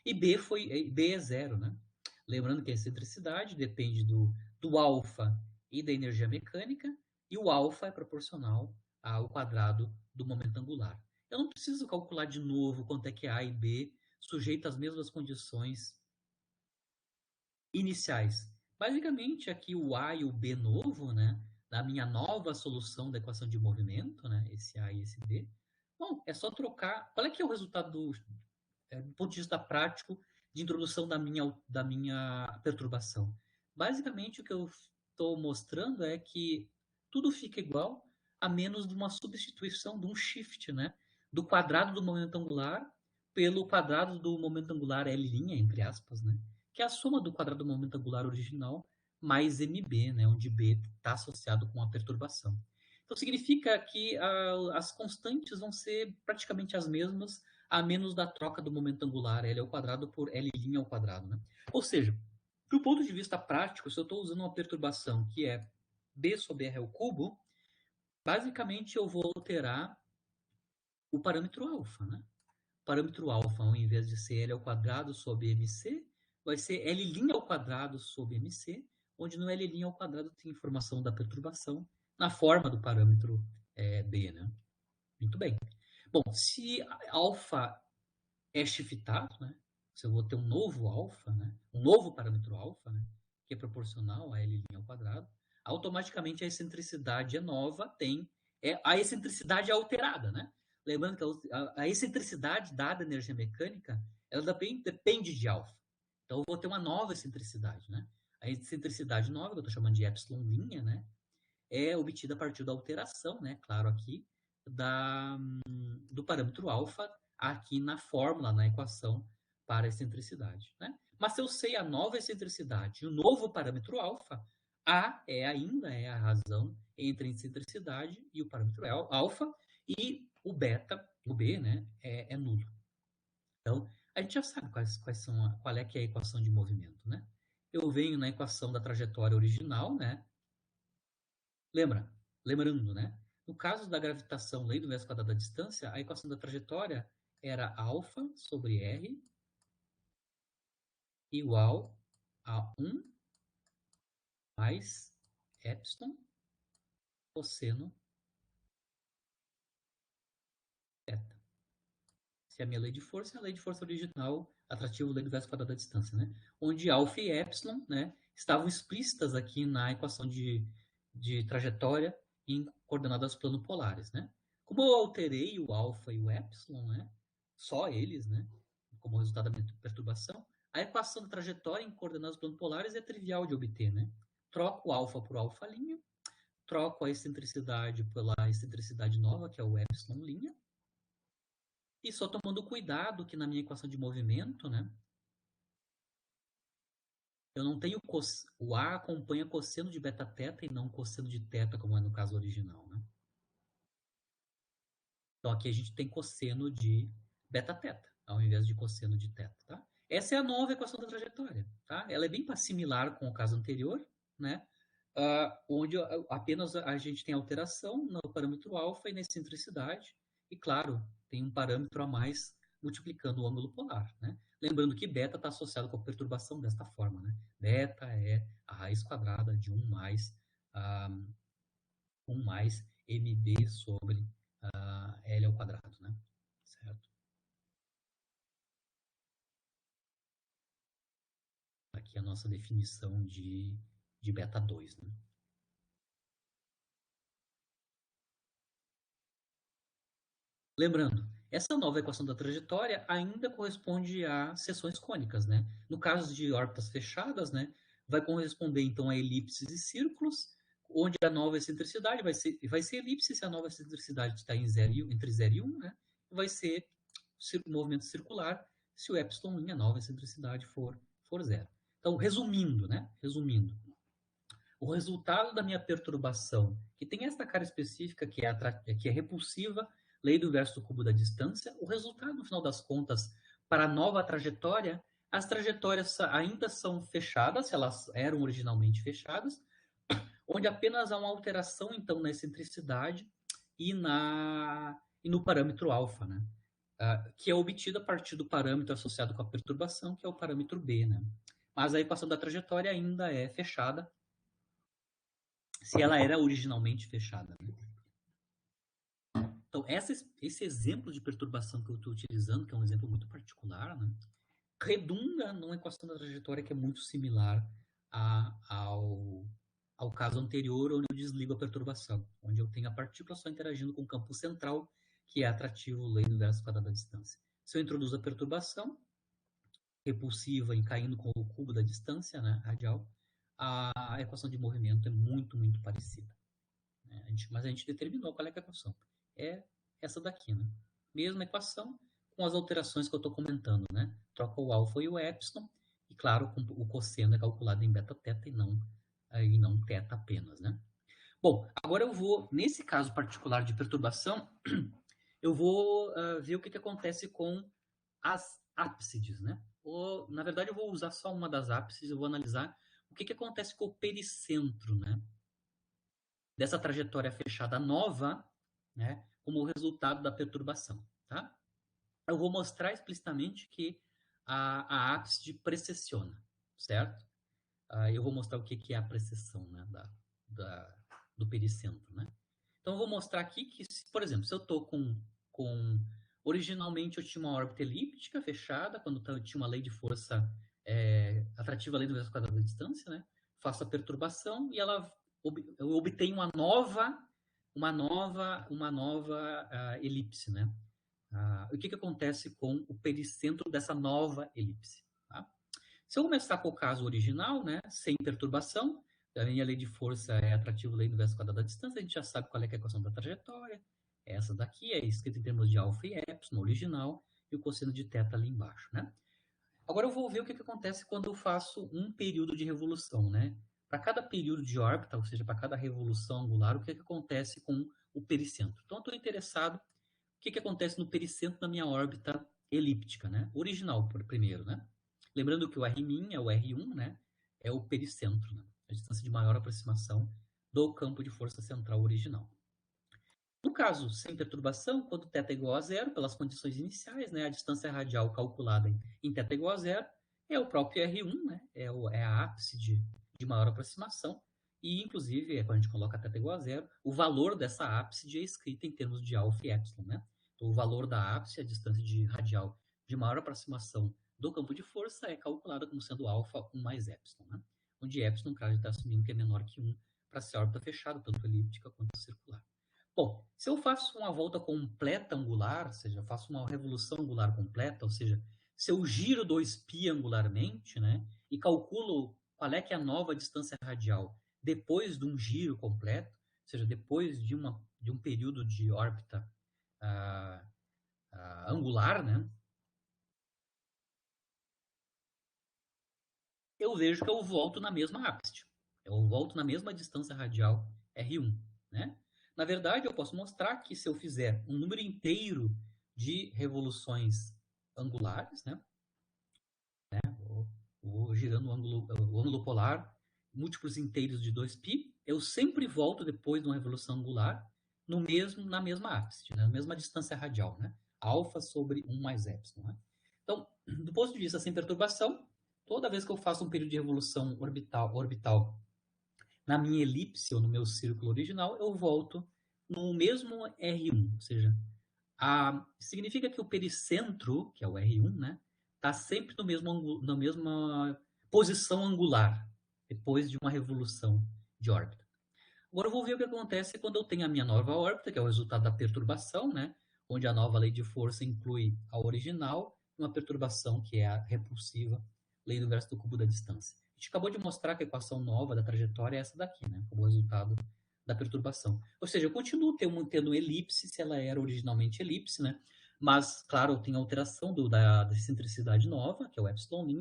E B é zero, né? Lembrando que a excentricidade depende do alfa e da energia mecânica, e o alfa é proporcional ao quadrado do momento angular. Eu não preciso calcular de novo quanto é que A e B sujeito às mesmas condições iniciais. Basicamente, aqui o A e o B novo, né, da minha nova solução da equação de movimento, né, esse A e esse B, bom, é só trocar. Qual é que é o resultado do ponto de vista prático de introdução da minha perturbação? Basicamente, o que eu estou mostrando é que tudo fica igual, a menos de uma substituição, de um shift, né, do quadrado do momento angular pelo quadrado do momento angular L', entre aspas, né? Que é a soma do quadrado do momento angular original mais MB, né? Onde B está associado com a perturbação. Então, significa que as constantes vão ser praticamente as mesmas, a menos da troca do momento angular L ao quadrado por L' ao quadrado. Né? Ou seja, do ponto de vista prático, se eu estou usando uma perturbação que é B sobre R ao cubo, basicamente eu vou alterar o parâmetro alfa, né? Parâmetro alfa, ao invés de ser L ao quadrado sobre MC, vai ser L' ao quadrado sobre MC, onde no L' ao quadrado tem informação da perturbação na forma do parâmetro B, né? Muito bem. Bom, se alfa é shiftado, né? Se eu vou ter um novo alfa, né? Um novo parâmetro alfa, né? Que é proporcional a L' ao quadrado, automaticamente a excentricidade é nova, a excentricidade é alterada, né? Lembrando que a excentricidade dada a energia mecânica, ela depende de alfa. Então eu vou ter uma nova excentricidade, né? A excentricidade nova, que eu estou chamando de epsilon', né? É obtida a partir da alteração, né? Claro, aqui, do parâmetro alfa aqui na fórmula, na equação para a excentricidade. Né? Mas se eu sei a nova excentricidade e o novo parâmetro alfa, A ainda é a razão entre a excentricidade e o parâmetro alfa, e o beta, o B, né, é nulo. Então, a gente já sabe qual é que é a equação de movimento. Né? Eu venho na equação da trajetória original, né? Lembrando, né? No caso da gravitação, lei do inverso quadrado da distância, a equação da trajetória era alfa sobre r igual a 1 mais epsilon cosseno θ. Se é a minha lei de força, é a lei de força original, atrativo lei do verso quadrado da distância, né? Onde alfa e epsilon, né, estavam explícitas aqui na equação de trajetória em coordenadas planopolares, né? Como eu alterei o alfa e o epsilon, né, só eles, né, como resultado da perturbação, a equação da trajetória em coordenadas planopolares é trivial de obter, né? Troco o alfa por alfa linha, troco a excentricidade pela excentricidade nova, que é o epsilon linha, e só tomando cuidado que na minha equação de movimento, né, eu não tenho o A acompanha cosseno de beta teta e não cosseno de teta, como é no caso original, né? Então aqui a gente tem cosseno de beta teta, ao invés de cosseno de teta, tá? Essa é a nova equação da trajetória, tá? Ela é bem similar com o caso anterior, né? Onde apenas a gente tem alteração no parâmetro alfa e na excentricidade, e claro, tem um parâmetro a mais multiplicando o ângulo polar, né? Lembrando que beta está associado com a perturbação desta forma, né? Beta é a raiz quadrada de 1 mais, 1 mais mb sobre L ao quadrado, né? Certo? Aqui a nossa definição de beta 2, né? Lembrando, essa nova equação da trajetória ainda corresponde a seções cônicas, né? No caso de órbitas fechadas, né, vai corresponder então a elipses e círculos, onde a nova excentricidade vai ser elipse se a nova excentricidade está entre 0 e 1, né? Vai ser movimento circular se o epsilon, a nova excentricidade, for zero. Então, resumindo, né? Resumindo, o resultado da minha perturbação, que tem esta cara específica que é repulsiva, lei do inverso do cubo da distância, o resultado, no final das contas, para a nova trajetória, as trajetórias ainda são fechadas, se elas eram originalmente fechadas, onde apenas há uma alteração, então, na excentricidade e no parâmetro alfa, né? Que é obtida a partir do parâmetro associado com a perturbação, que é o parâmetro B, né? Mas a equação da trajetória ainda é fechada, se ela era originalmente fechada. Né? Então, esse exemplo de perturbação que eu estou utilizando, que é um exemplo muito particular, né, redunda numa equação da trajetória que é muito similar ao caso anterior, onde eu desligo a perturbação, onde eu tenho a partícula só interagindo com o campo central, que é atrativo lei do inverso quadrado da distância. Se eu introduzo a perturbação repulsiva e caindo com o cubo da distância, né, radial, a equação de movimento é muito, muito parecida. Né? Mas a gente determinou qual é a equação. É essa daqui, né? Mesma equação, com as alterações que eu estou comentando, né? Troca o alfa e o epsilon, e claro, o cosseno é calculado em beta teta e não teta apenas, né? Bom, agora eu vou, nesse caso particular de perturbação, eu vou ver o que acontece com as ápsides, né? Na verdade, eu vou usar só uma das ápsides, eu vou analisar o que acontece com o pericentro, né? Dessa trajetória fechada nova, né, como resultado da perturbação. Tá? Eu vou mostrar explicitamente que a ápside precessiona, certo? Eu vou mostrar o que é a precessão, né, do pericentro. Né? Então, eu vou mostrar aqui que, por exemplo, se eu estou com... Originalmente, eu tinha uma órbita elíptica fechada, quando eu tinha uma lei de força atrativa, a lei do vezes quadrado da distância, né? Faço a perturbação e eu obtenho uma nova elipse, né? O que acontece com o pericentro dessa nova elipse? Tá? Se eu começar com o caso original, né, sem perturbação, a minha lei de força é atrativa lei do verso quadrado da distância, a gente já sabe qual é, a equação da trajetória. Essa daqui é escrita em termos de alfa e epsilon, original, e o cosseno de θ ali embaixo, né? Agora eu vou ver o que acontece quando eu faço um período de revolução, né? Para cada período de órbita, ou seja, para cada revolução angular, o que acontece com o pericentro. Então, eu estou interessado o que acontece no pericentro da minha órbita elíptica, né? Original, por primeiro, né? Lembrando que o R' é o R1, né? É o pericentro, né? A distância de maior aproximação do campo de força central original. No caso, sem perturbação, quando θ é igual a zero, pelas condições iniciais, né, a distância radial calculada em θ igual a zero é o próprio R1, né, é a ápice de maior aproximação, e inclusive, quando a gente coloca θ igual a zero, o valor dessa ápice é escrito em termos de alfa e epsilon. Né? Então, o valor da ápice, a distância de radial de maior aproximação do campo de força, é calculada como sendo alfa 1 mais epsilon, né? Onde epsilon, claro, está assumindo que é menor que 1 para ser órbita fechada, tanto elíptica quanto circular. Bom, se eu faço uma volta completa angular, ou seja, faço uma revolução angular completa, ou seja, se eu giro 2π angularmente, né, e calculo qual é que é a nova distância radial depois de um giro completo, ou seja, depois de um período de órbita angular, né, eu vejo que eu volto na mesma ápice. Eu volto na mesma distância radial R1, né? Na verdade, eu posso mostrar que se eu fizer um número inteiro de revoluções angulares, né? Vou girando o ângulo polar, múltiplos inteiros de 2π, eu sempre volto depois de uma revolução angular na mesma ápice, né? Na mesma distância radial, né? Alfa sobre 1 mais epsilon, né? Então, do ponto de vista sem perturbação, toda vez que eu faço um período de revolução orbital na minha elipse ou no meu círculo original, eu volto no mesmo R1, ou seja, significa que o pericentro, que é o R1, né, está sempre na mesma posição angular, depois de uma revolução de órbita. Agora eu vou ver o que acontece quando eu tenho a minha nova órbita, que é o resultado da perturbação, né, onde a nova lei de força inclui a original, uma perturbação que é a repulsiva, lei do inverso do cubo da distância. A gente acabou de mostrar que a equação nova da trajetória é essa daqui, né, como resultado da perturbação. Ou seja, eu continuo tendo elipse, se ela era originalmente elipse, né, mas, claro, eu tenho a alteração da excentricidade nova, que é o epsilon',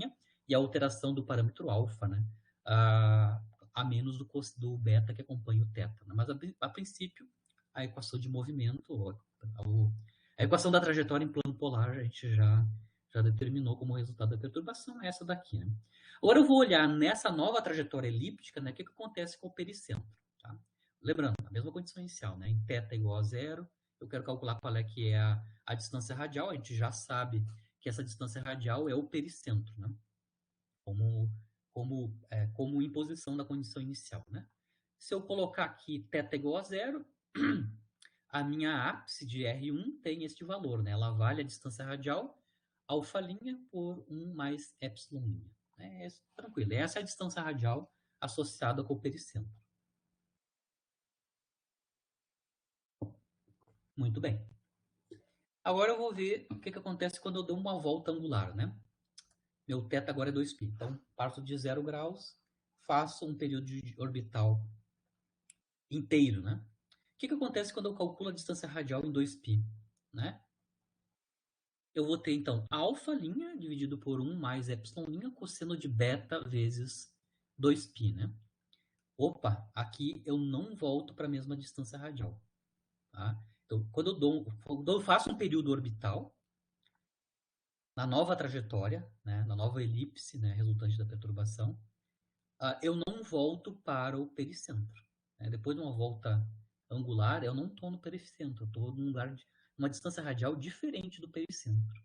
e a alteração do parâmetro alfa, né, a menos do beta que acompanha o θ. Mas, a princípio, a equação de movimento, a equação da trajetória em plano polar, a gente já determinou como resultado da perturbação, é essa daqui. Né? Agora eu vou olhar nessa nova trajetória elíptica, né, o que acontece com o pericentro. Tá? Lembrando, a mesma condição inicial, né, em θ igual a zero, eu quero calcular qual é que é a distância radial, a gente já sabe que essa distância radial é o pericentro, né? Como imposição da condição inicial. Né? Se eu colocar aqui θ igual a zero, a minha ápice de R1 tem este valor, né? Ela vale a distância radial alfa' por 1 mais epsilon'. Tranquilo, essa é a distância radial associada com o pericentro. Muito bem. Agora eu vou ver o que acontece quando eu dou uma volta angular, né? Meu θ agora é 2π. Então, parto de 0 graus, faço um período orbital inteiro, né? O que acontece quando eu calculo a distância radial em 2π, né? Eu vou ter, então, alfa' dividido por 1 mais epsilon' cosseno de beta vezes 2π, né? Opa, aqui eu não volto para a mesma distância radial, tá? Então, quando eu faço um período orbital, na nova trajetória, né, na nova elipse, né, resultante da perturbação, eu não volto para o pericentro. Né? Depois de uma volta angular, eu não estou no pericentro, eu estou num lugar uma distância radial diferente do pericentro.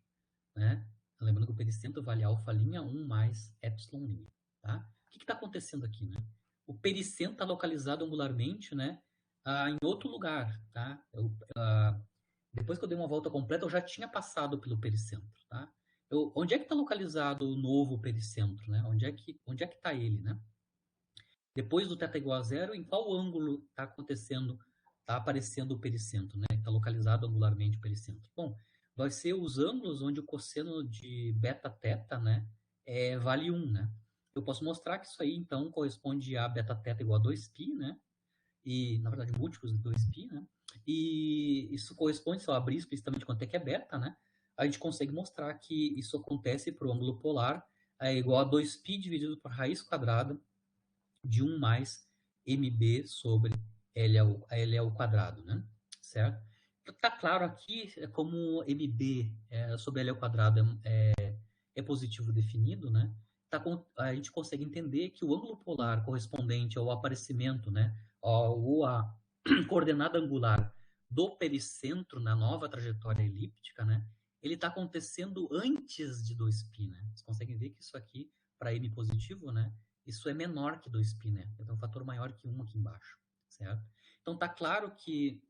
Né? Lembrando que o pericentro vale alfa' 1 mais epsilon'. Tá? O que está acontecendo aqui? Né? O pericentro está localizado angularmente, né, em outro lugar. Tá? Depois que eu dei uma volta completa, eu já tinha passado pelo pericentro. Tá? Onde é que está localizado o novo pericentro? Né? Onde é que está ele? Né? Depois do θ igual a zero, em qual ângulo está aparecendo o pericentro? Né? Está localizado angularmente o pericentro. Bom, vai ser os ângulos onde o cosseno de beta-θ, né, vale 1, né? Eu posso mostrar que isso aí, então, corresponde a beta-θ igual a 2π, né? E, na verdade, múltiplos de 2π, né? E isso corresponde, se eu abrir explicitamente quanto é que é beta, né? A gente consegue mostrar que isso acontece para o ângulo polar igual a 2π dividido por raiz quadrada de 1 mais mb sobre L ao quadrado, né? Certo? Tá claro aqui como mb sobre L ao quadrado é positivo definido, né? A gente consegue entender que o ângulo polar correspondente ao aparecimento, né? Ou a coordenada angular do pericentro na nova trajetória elíptica, né? Ele está acontecendo antes de 2π, né? Vocês conseguem ver que isso aqui, para m positivo, né? Isso é menor que 2π, né? Então, é um fator maior que 1 aqui embaixo, certo? Então, tá claro que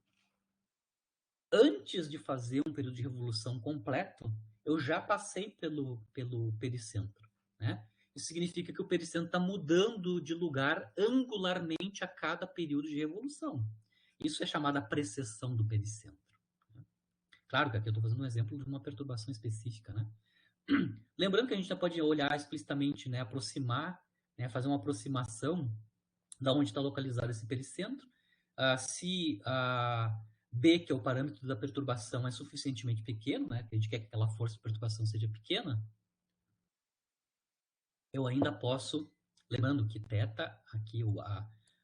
antes de fazer um período de revolução completo, eu já passei pelo pericentro, né? Isso significa que o pericentro está mudando de lugar angularmente a cada período de revolução. Isso é chamada precessão do pericentro. Claro que aqui eu estou fazendo um exemplo de uma perturbação específica, né? Lembrando que a gente já pode olhar explicitamente, né, aproximar, né, fazer uma aproximação da onde está localizado esse pericentro. Se B, que é o parâmetro da perturbação, é suficientemente pequeno, né, que a gente quer que aquela força de perturbação seja pequena, eu ainda posso, lembrando que θ, aqui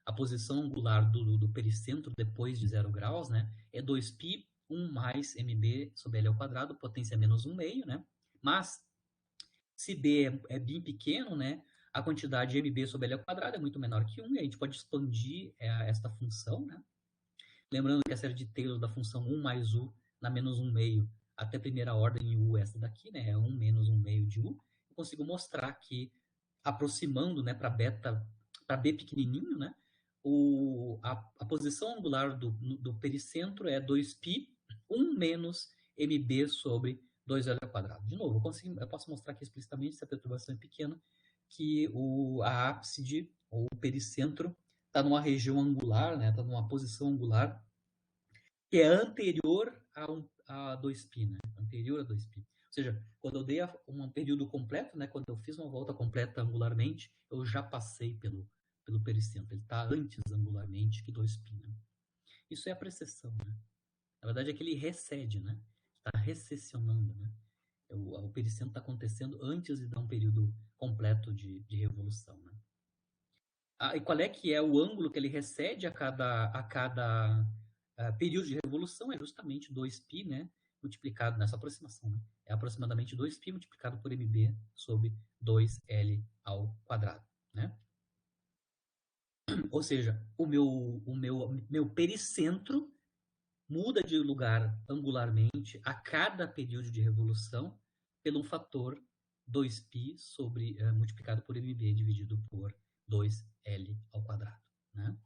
a posição angular do pericentro depois de 0 graus, né, é 2π, 1 mais mb sobre L ao quadrado, potência menos 1/2, né? Mas, se B é bem pequeno, né, a quantidade mb sobre L ao quadrado é muito menor que 1, e a gente pode expandir esta função, né? Lembrando que a série de Taylor da função 1 mais u na menos 1/2 até primeira ordem em u, essa daqui, né, é 1 menos 1/2 de u, eu consigo mostrar que, aproximando, né, para B pequenininho, né, a posição angular do pericentro é 2π, 1 menos mb sobre 2L ao quadrado. De novo, eu posso mostrar aqui explicitamente, se a perturbação é pequena, que a ábside, ou o pericentro, está numa região angular, né, está numa posição angular que é anterior a 2π, né, anterior a 2π. Ou seja, quando eu dei um período completo, né, quando eu fiz uma volta completa angularmente, eu já passei pelo pericentro. Ele está antes angularmente que 2π. Né? Isso é a precessão. Né? Na verdade, é que ele recede, né? Está recessionando. Né? O pericentro está acontecendo antes de dar um período completo de revolução. Né? E qual é que é o ângulo que ele recede a cada período de revolução? É justamente 2π, né? Multiplicado nessa aproximação. Né? É aproximadamente 2π multiplicado por mb sobre 2L ao quadrado. Né? Ou seja, o meu pericentro muda de lugar angularmente a cada período de revolução pelo fator 2π sobre, multiplicado por mb dividido por 2L ao quadrado. Né?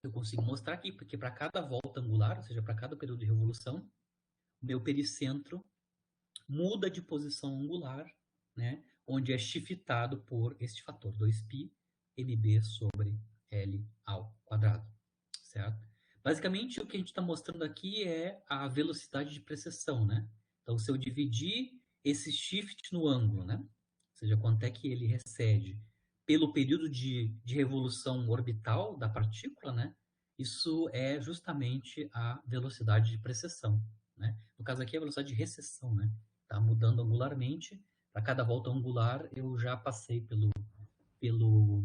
Eu consigo mostrar aqui, porque para cada volta angular, ou seja, para cada período de revolução, o meu pericentro muda de posição angular, né, onde é shiftado por este fator 2π mb sobre L ao quadrado, certo? Basicamente, o que a gente está mostrando aqui é a velocidade de precessão, né? Então, se eu dividir esse shift no ângulo, né? Ou seja, quanto é que ele recede pelo período de revolução orbital da partícula, né? Isso é justamente a velocidade de precessão, né? No caso aqui, é a velocidade de recessão, né? Está mudando angularmente. Para cada volta angular, eu já passei pelo, pelo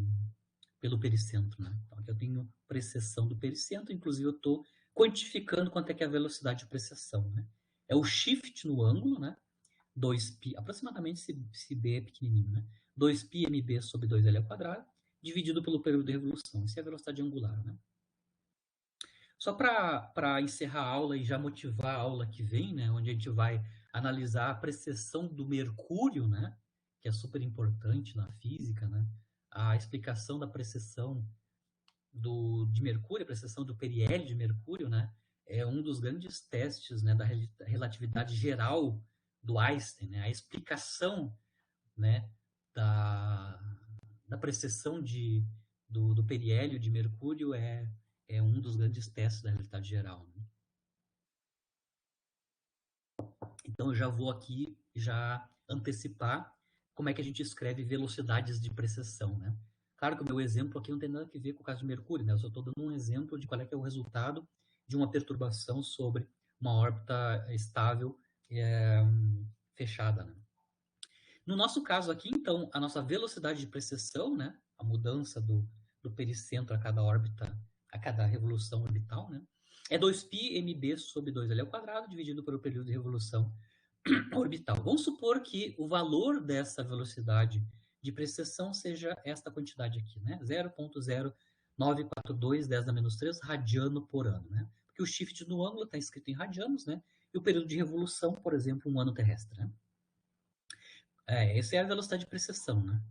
pericentro. Né? Então, aqui eu tenho precessão do pericentro, inclusive eu estou quantificando quanto é que é a velocidade de precessão. Né? É o shift no ângulo, né? 2π, aproximadamente se B é pequenininho, né? 2π mb sobre 2L ao quadrado, dividido pelo período de revolução. Isso é a velocidade angular. Né? Só para encerrar a aula e já motivar a aula que vem, né, onde a gente vai analisar a precessão do mercúrio, né, que é super importante na física, né, a explicação da precessão de mercúrio, a precessão do periélio de mercúrio, né, é um dos grandes testes, né, da relatividade geral do Einstein, né, a explicação, né, da precessão do periélio de mercúrio é um dos grandes testes da realidade geral. Né? Então, eu já vou aqui já antecipar como é que a gente escreve velocidades de precessão. Né? Claro que o meu exemplo aqui não tem nada a ver com o caso de Mercúrio, né? Eu só estou dando um exemplo de qual é que é o resultado de uma perturbação sobre uma órbita estável fechada. Né? No nosso caso aqui, então, a nossa velocidade de precessão, né? A mudança do pericentro a cada órbita, a cada revolução orbital, né? É 2π mb sobre 2L ao quadrado dividido pelo período de revolução orbital. Vamos supor que o valor dessa velocidade de precessão seja esta quantidade aqui, né? 0,0942 10 a menos 3 radiano por ano, né? Porque o shift no ângulo está escrito em radianos, né? E o período de revolução, por exemplo, um ano terrestre, né? Essa é a velocidade de precessão, né?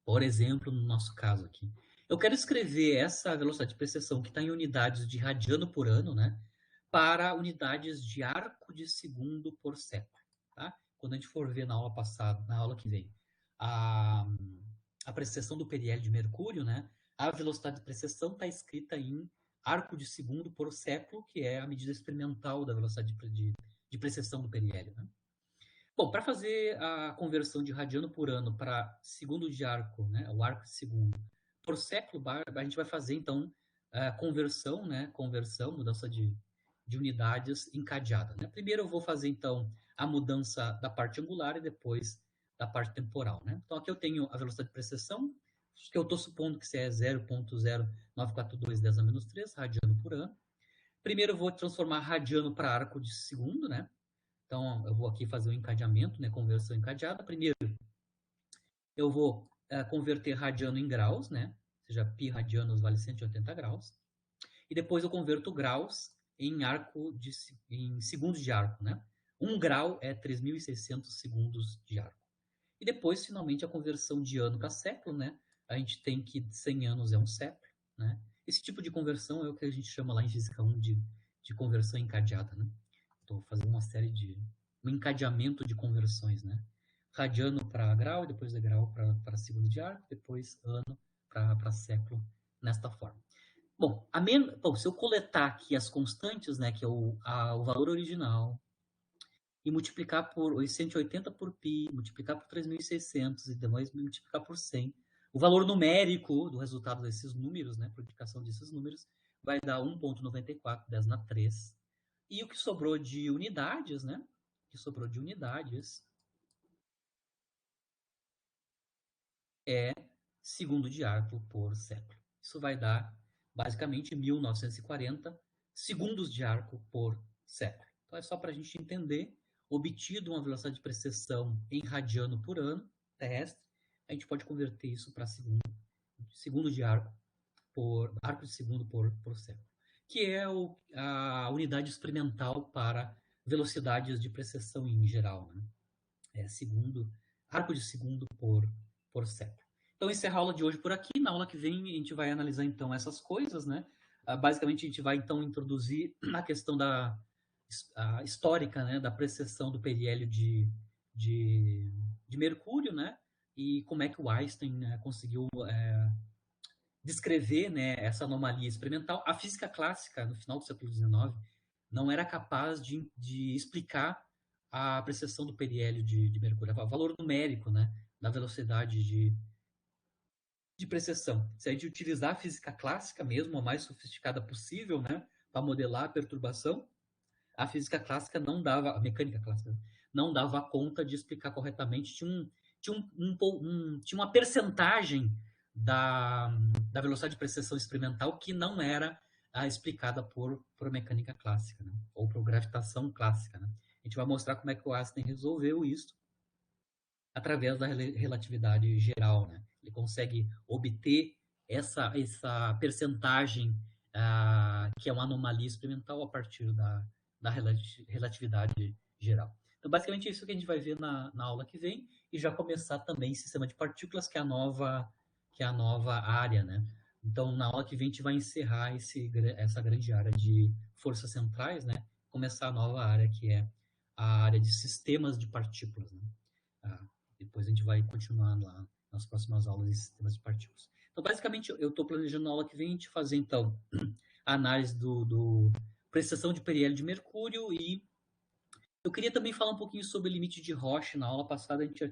Por exemplo, no nosso caso aqui. Eu quero escrever essa velocidade de precessão que está em unidades de radiano por ano, né? Para unidades de arco de segundo por século, tá? Quando a gente for ver na aula passada, na aula que vem, a precessão do periélio de Mercúrio, né? A velocidade de precessão está escrita em arco de segundo por século, que é a medida experimental da velocidade de precessão do periélio, né? Bom, para fazer a conversão de radiano por ano para segundo de arco, né, o arco de segundo, por século, a gente vai fazer, então, a conversão, né, mudança de unidades encadeada. Né? Primeiro eu vou fazer, então, a mudança da parte angular e depois da parte temporal. Né? Então, aqui eu tenho a velocidade de precessão, que eu estou supondo que é 0,0942 10 a menos 3 radiano por ano. Primeiro eu vou transformar radiano para arco de segundo, né? Então, eu vou aqui fazer o encadeamento, né, conversão encadeada. Primeiro, eu vou converter radiano em graus, né? Ou seja, π radianos vale 180 graus. E depois eu converto graus em em segundos de arco, né? 1 grau é 3.600 segundos de arco. E depois, finalmente, a conversão de ano para século, né? A gente tem que 100 anos é um século, né? Esse tipo de conversão é o que a gente chama lá em Física 1 de conversão encadeada, né? Estou fazendo uma série de um encadeamento de conversões, né? Radiano para grau, depois de grau para segundo de arco, depois ano para século, nesta forma. Bom, se eu coletar aqui as constantes, né, que é o valor original, e multiplicar por 880 por π, multiplicar por 3.600 e depois multiplicar por 100, o valor numérico do resultado desses números, né, por indicação desses números, vai dar 1,94, 10 na 3. E o que sobrou de unidades, né? O que sobrou de unidades é segundo de arco por século. Isso vai dar, basicamente, 1.940 segundos de arco por século. Então, é só para a gente entender, obtido uma velocidade de precessão em radiano por ano terrestre, a gente pode converter isso para segundo de arco de segundo por século, que é a unidade experimental para velocidades de precessão em geral, né? É arco de segundo por século. Então, encerrar a aula de hoje por aqui. Na aula que vem, a gente vai analisar, então, essas coisas, né? Basicamente, a gente vai, então, introduzir a questão a histórica, né, da precessão do periélio de Mercúrio, né? E como é que o Einstein, né, conseguiu descrever, né, essa anomalia experimental. A física clássica, no final do século XIX, não era capaz de explicar a precessão do periélio de Mercúrio, o valor numérico, né, da velocidade de precessão. Se a gente utilizar a física clássica mesmo, a mais sofisticada possível, né, para modelar a perturbação, a física clássica não dava, a mecânica clássica, não dava conta de explicar corretamente. Tinha uma percentagem da velocidade de precessão experimental que não era explicada por mecânica clássica, né? Ou por gravitação clássica. Né? A gente vai mostrar como é que o Einstein resolveu isso através da relatividade geral. Né? Ele consegue obter essa percentagem que é uma anomalia experimental a partir da relatividade geral. Então, basicamente, é isso que a gente vai ver na aula que vem e já começar também sistema de partículas, que é a nova área, né? Então, na aula que vem, a gente vai encerrar essa grande área de forças centrais, né? Começar a nova área, que é a área de sistemas de partículas, né? Depois a gente vai continuar lá nas próximas aulas de sistemas de partículas. Então, basicamente, eu estou planejando na aula que vem a gente fazer, então, a análise do precessão de periélio de Mercúrio e eu queria também falar um pouquinho sobre o limite de Roche. Na aula passada a gente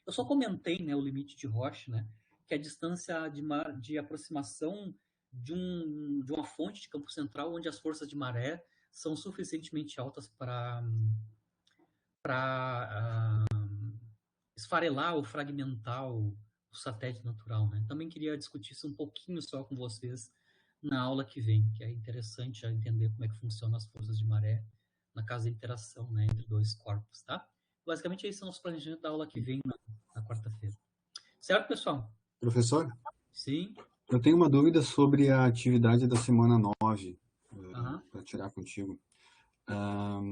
eu só comentei, né, o limite de Roche, né, que é a distância de aproximação de uma fonte de campo central onde as forças de maré são suficientemente altas para esfarelar ou fragmentar o satélite natural, né? Também queria discutir isso um pouquinho só com vocês na aula que vem, que é interessante já entender como é que funcionam as forças de maré na caso da interação, né, entre dois corpos, tá? Basicamente, esse é o nosso planejamento da aula que vem na quarta-feira. Certo, pessoal? Professor? Sim. Eu tenho uma dúvida sobre a atividade da semana 9, para tirar contigo.